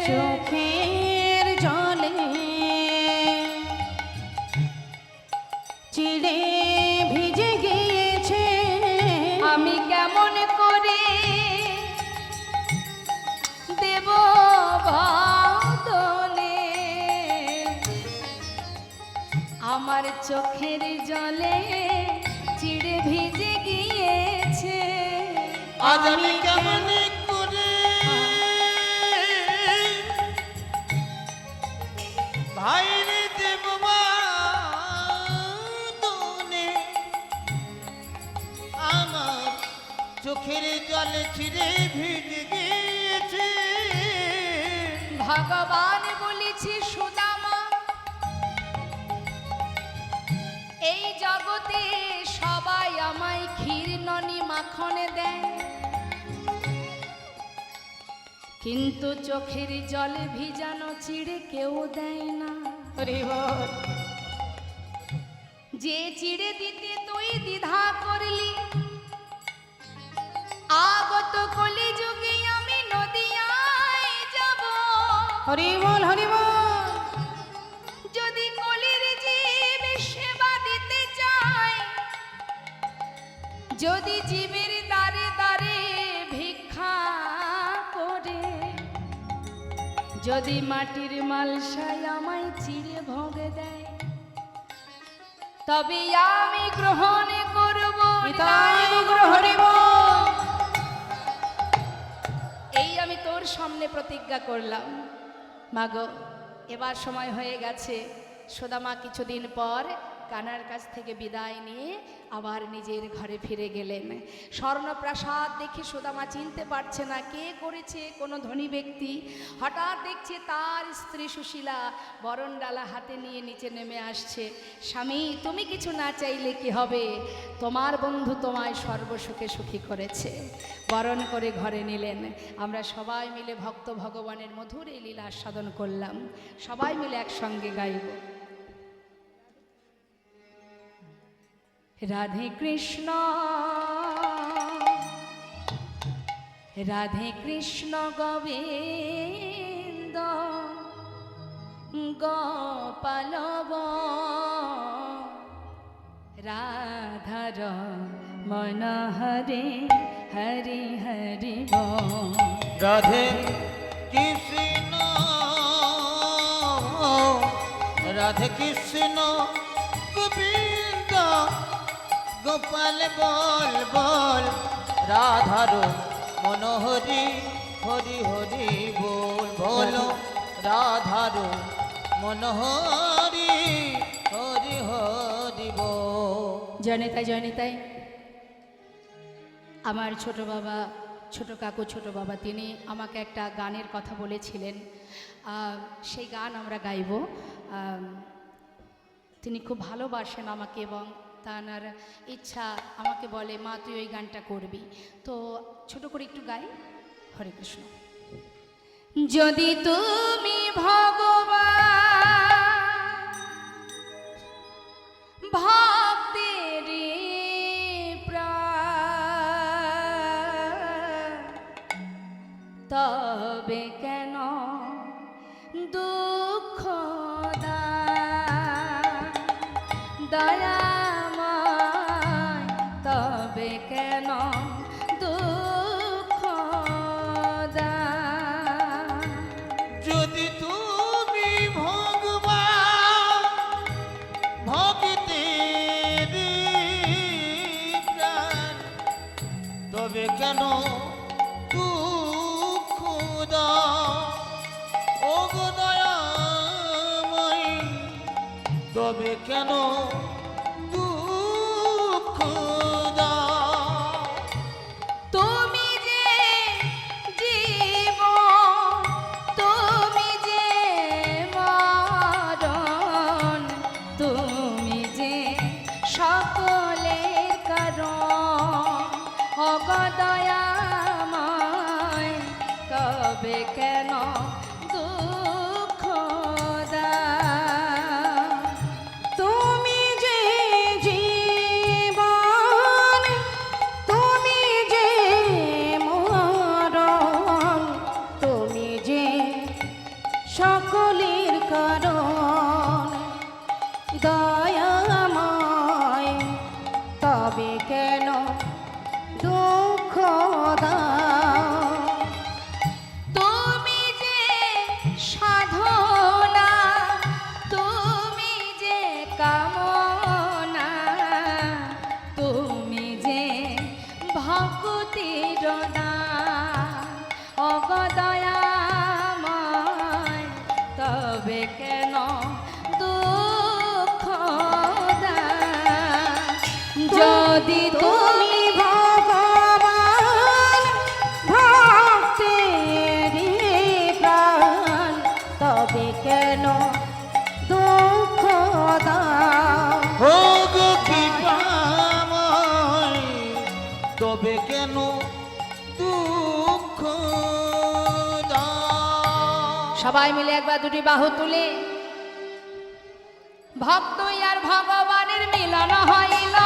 চোখের জলে চিড়ে ভিজে গিয়েছে। আমি কেমন করে দেব বদলে? আমার চোখের জলে চিড়ে ভিজে গিয়েছে। আজ আমি কেমন করে ভাইরে দেব বাদনে? আমার চোখের জলে ছিঁড়ে ভিজে গিয়েছে। ভগবান বলেছি সুদামা, এই জগতে সবাই আমায় ক্ষীর ননি মাখনে দেয়, কিন্তু চোখের জলে ভিজানো চিড়ে কেউ দেয় না। যে চিড়ে দিতে তুই দ্বিধা করলি, আগত কলি যুগে আমি নদিয়ায় যাব। হরি বল হরি বল। যদি কলির জীব সেবা দিতে চায়, যদি জীবের দ্বারে দ্বারে ভিক্ষা করে, যদি মাটির মালসায় আমায় চিড়ে ভোগে দেয়, তবে আমি গ্রহণ করব। নিতাই গৌর হরি বল। এই আমি তোর সামনে প্রতিজ্ঞা করলাম। মাগো এবার সময় হয়ে গেছে। সুদামা কিছুদিন পর কানার কাছ থেকে বিদায় নিয়ে আবার নিজের ঘরে ফিরে গেলেন। স্বর্ণপ্রাসাদ দেখে সুদামা চিনতে পারছে না কে করেছে, কোনো ধনী ব্যক্তি। হঠাৎ দেখছে তার স্ত্রী সুশীলা বরণডালা হাতে নিয়ে নিচে নেমে আসছে। স্বামী তুমি কিছু না চাইলে কি হবে, তোমার বন্ধু তোমায় সর্বসুখে সুখী করেছে। বরণ করে ঘরে নিলেন। আমরা সবাই মিলে ভক্ত ভগবানের মধুর এই লীলা আস্বাদন করলাম। সবাই মিলে একসঙ্গে গাইব। রাধে কৃষ্ণ রাধে কৃষ্ণ গোবিন্দ গোপাল রাধার মন হরে হরি হরি রাধে কৃষ্ণ রাধে কৃষ্ণ গোবিন্দ গোপাল বল বল রাধার মনোহরি হরি হরি বল বলো রাধার মনোহরি হরি হরি বল। জয়নিতাই জয়নিতাই আমার ছোট বাবা, ছোট কাকু, ছোট বাবা তিনি আমাকে একটা গানের কথা বলেছিলেন। সেই গান আমরা গাইব। তিনি খুব ভালোবাসেন আমাকে এবং তার ইচ্ছা আমাকে বলে মা তুই ওই গানটা করবি। তো ছোট করে একটু গাই। হরে কৃষ্ণ। যদি তুমি ভগবান ভক্তের প্রাণ, তবে কেন দুঃখ দয়াময়, তবে কেন দুঃখ যদি তুমি ভগবান ভক্তের প্রাণ, তবে কেন দুঃখ তবে কেন দুঃখ দাও? তুমি যে জীবন, তুমি যে মরণ, তুমি যে সকলের কারণ, অগদয়াময় তবে কেন দুঃখ দাও? তুমি যে জীবন, তুমি যে মরণ, তুমি যে সকলের কারণ, দয়াময় তবে কেন দুঃখ দাও? তুমি যে সাধনা, তুমি যে কামনা, তুমি যে ভক্তির দান, অগদয়াময় তবে কেন দুঃখ দাও? যদি তুমি ভগবান ভক্তের প্রাণ, তবে কেন দুঃখ দাও? হোক কৃপাময় তবে কেন দুঃখ দাও? সবাই মিলে একবার দুটি বাহু তুলে ভক্ত আর ভগবানের মিলন হইল,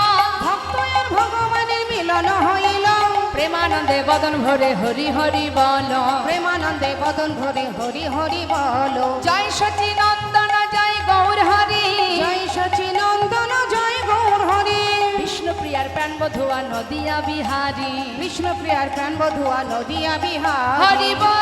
ভক্ত আর ভগবানের মিলন হইল, প্রেমানন্দে বদন ভরে হরি হরি বল, প্রেমানন্দে বদন ভরে হরি হরি বল। জয় সচিনন্দন জয় গৌর হরি, জয় সচিনন্দন জয় গৌর হরি, বিষ্ণুপ্রিয়ার প্রাণ বধুয়া নদিয়া বিহারী, বিষ্ণুপ্রিয়ার প্রাণ বধুয়া নদিয়া বিহার। হরি বল।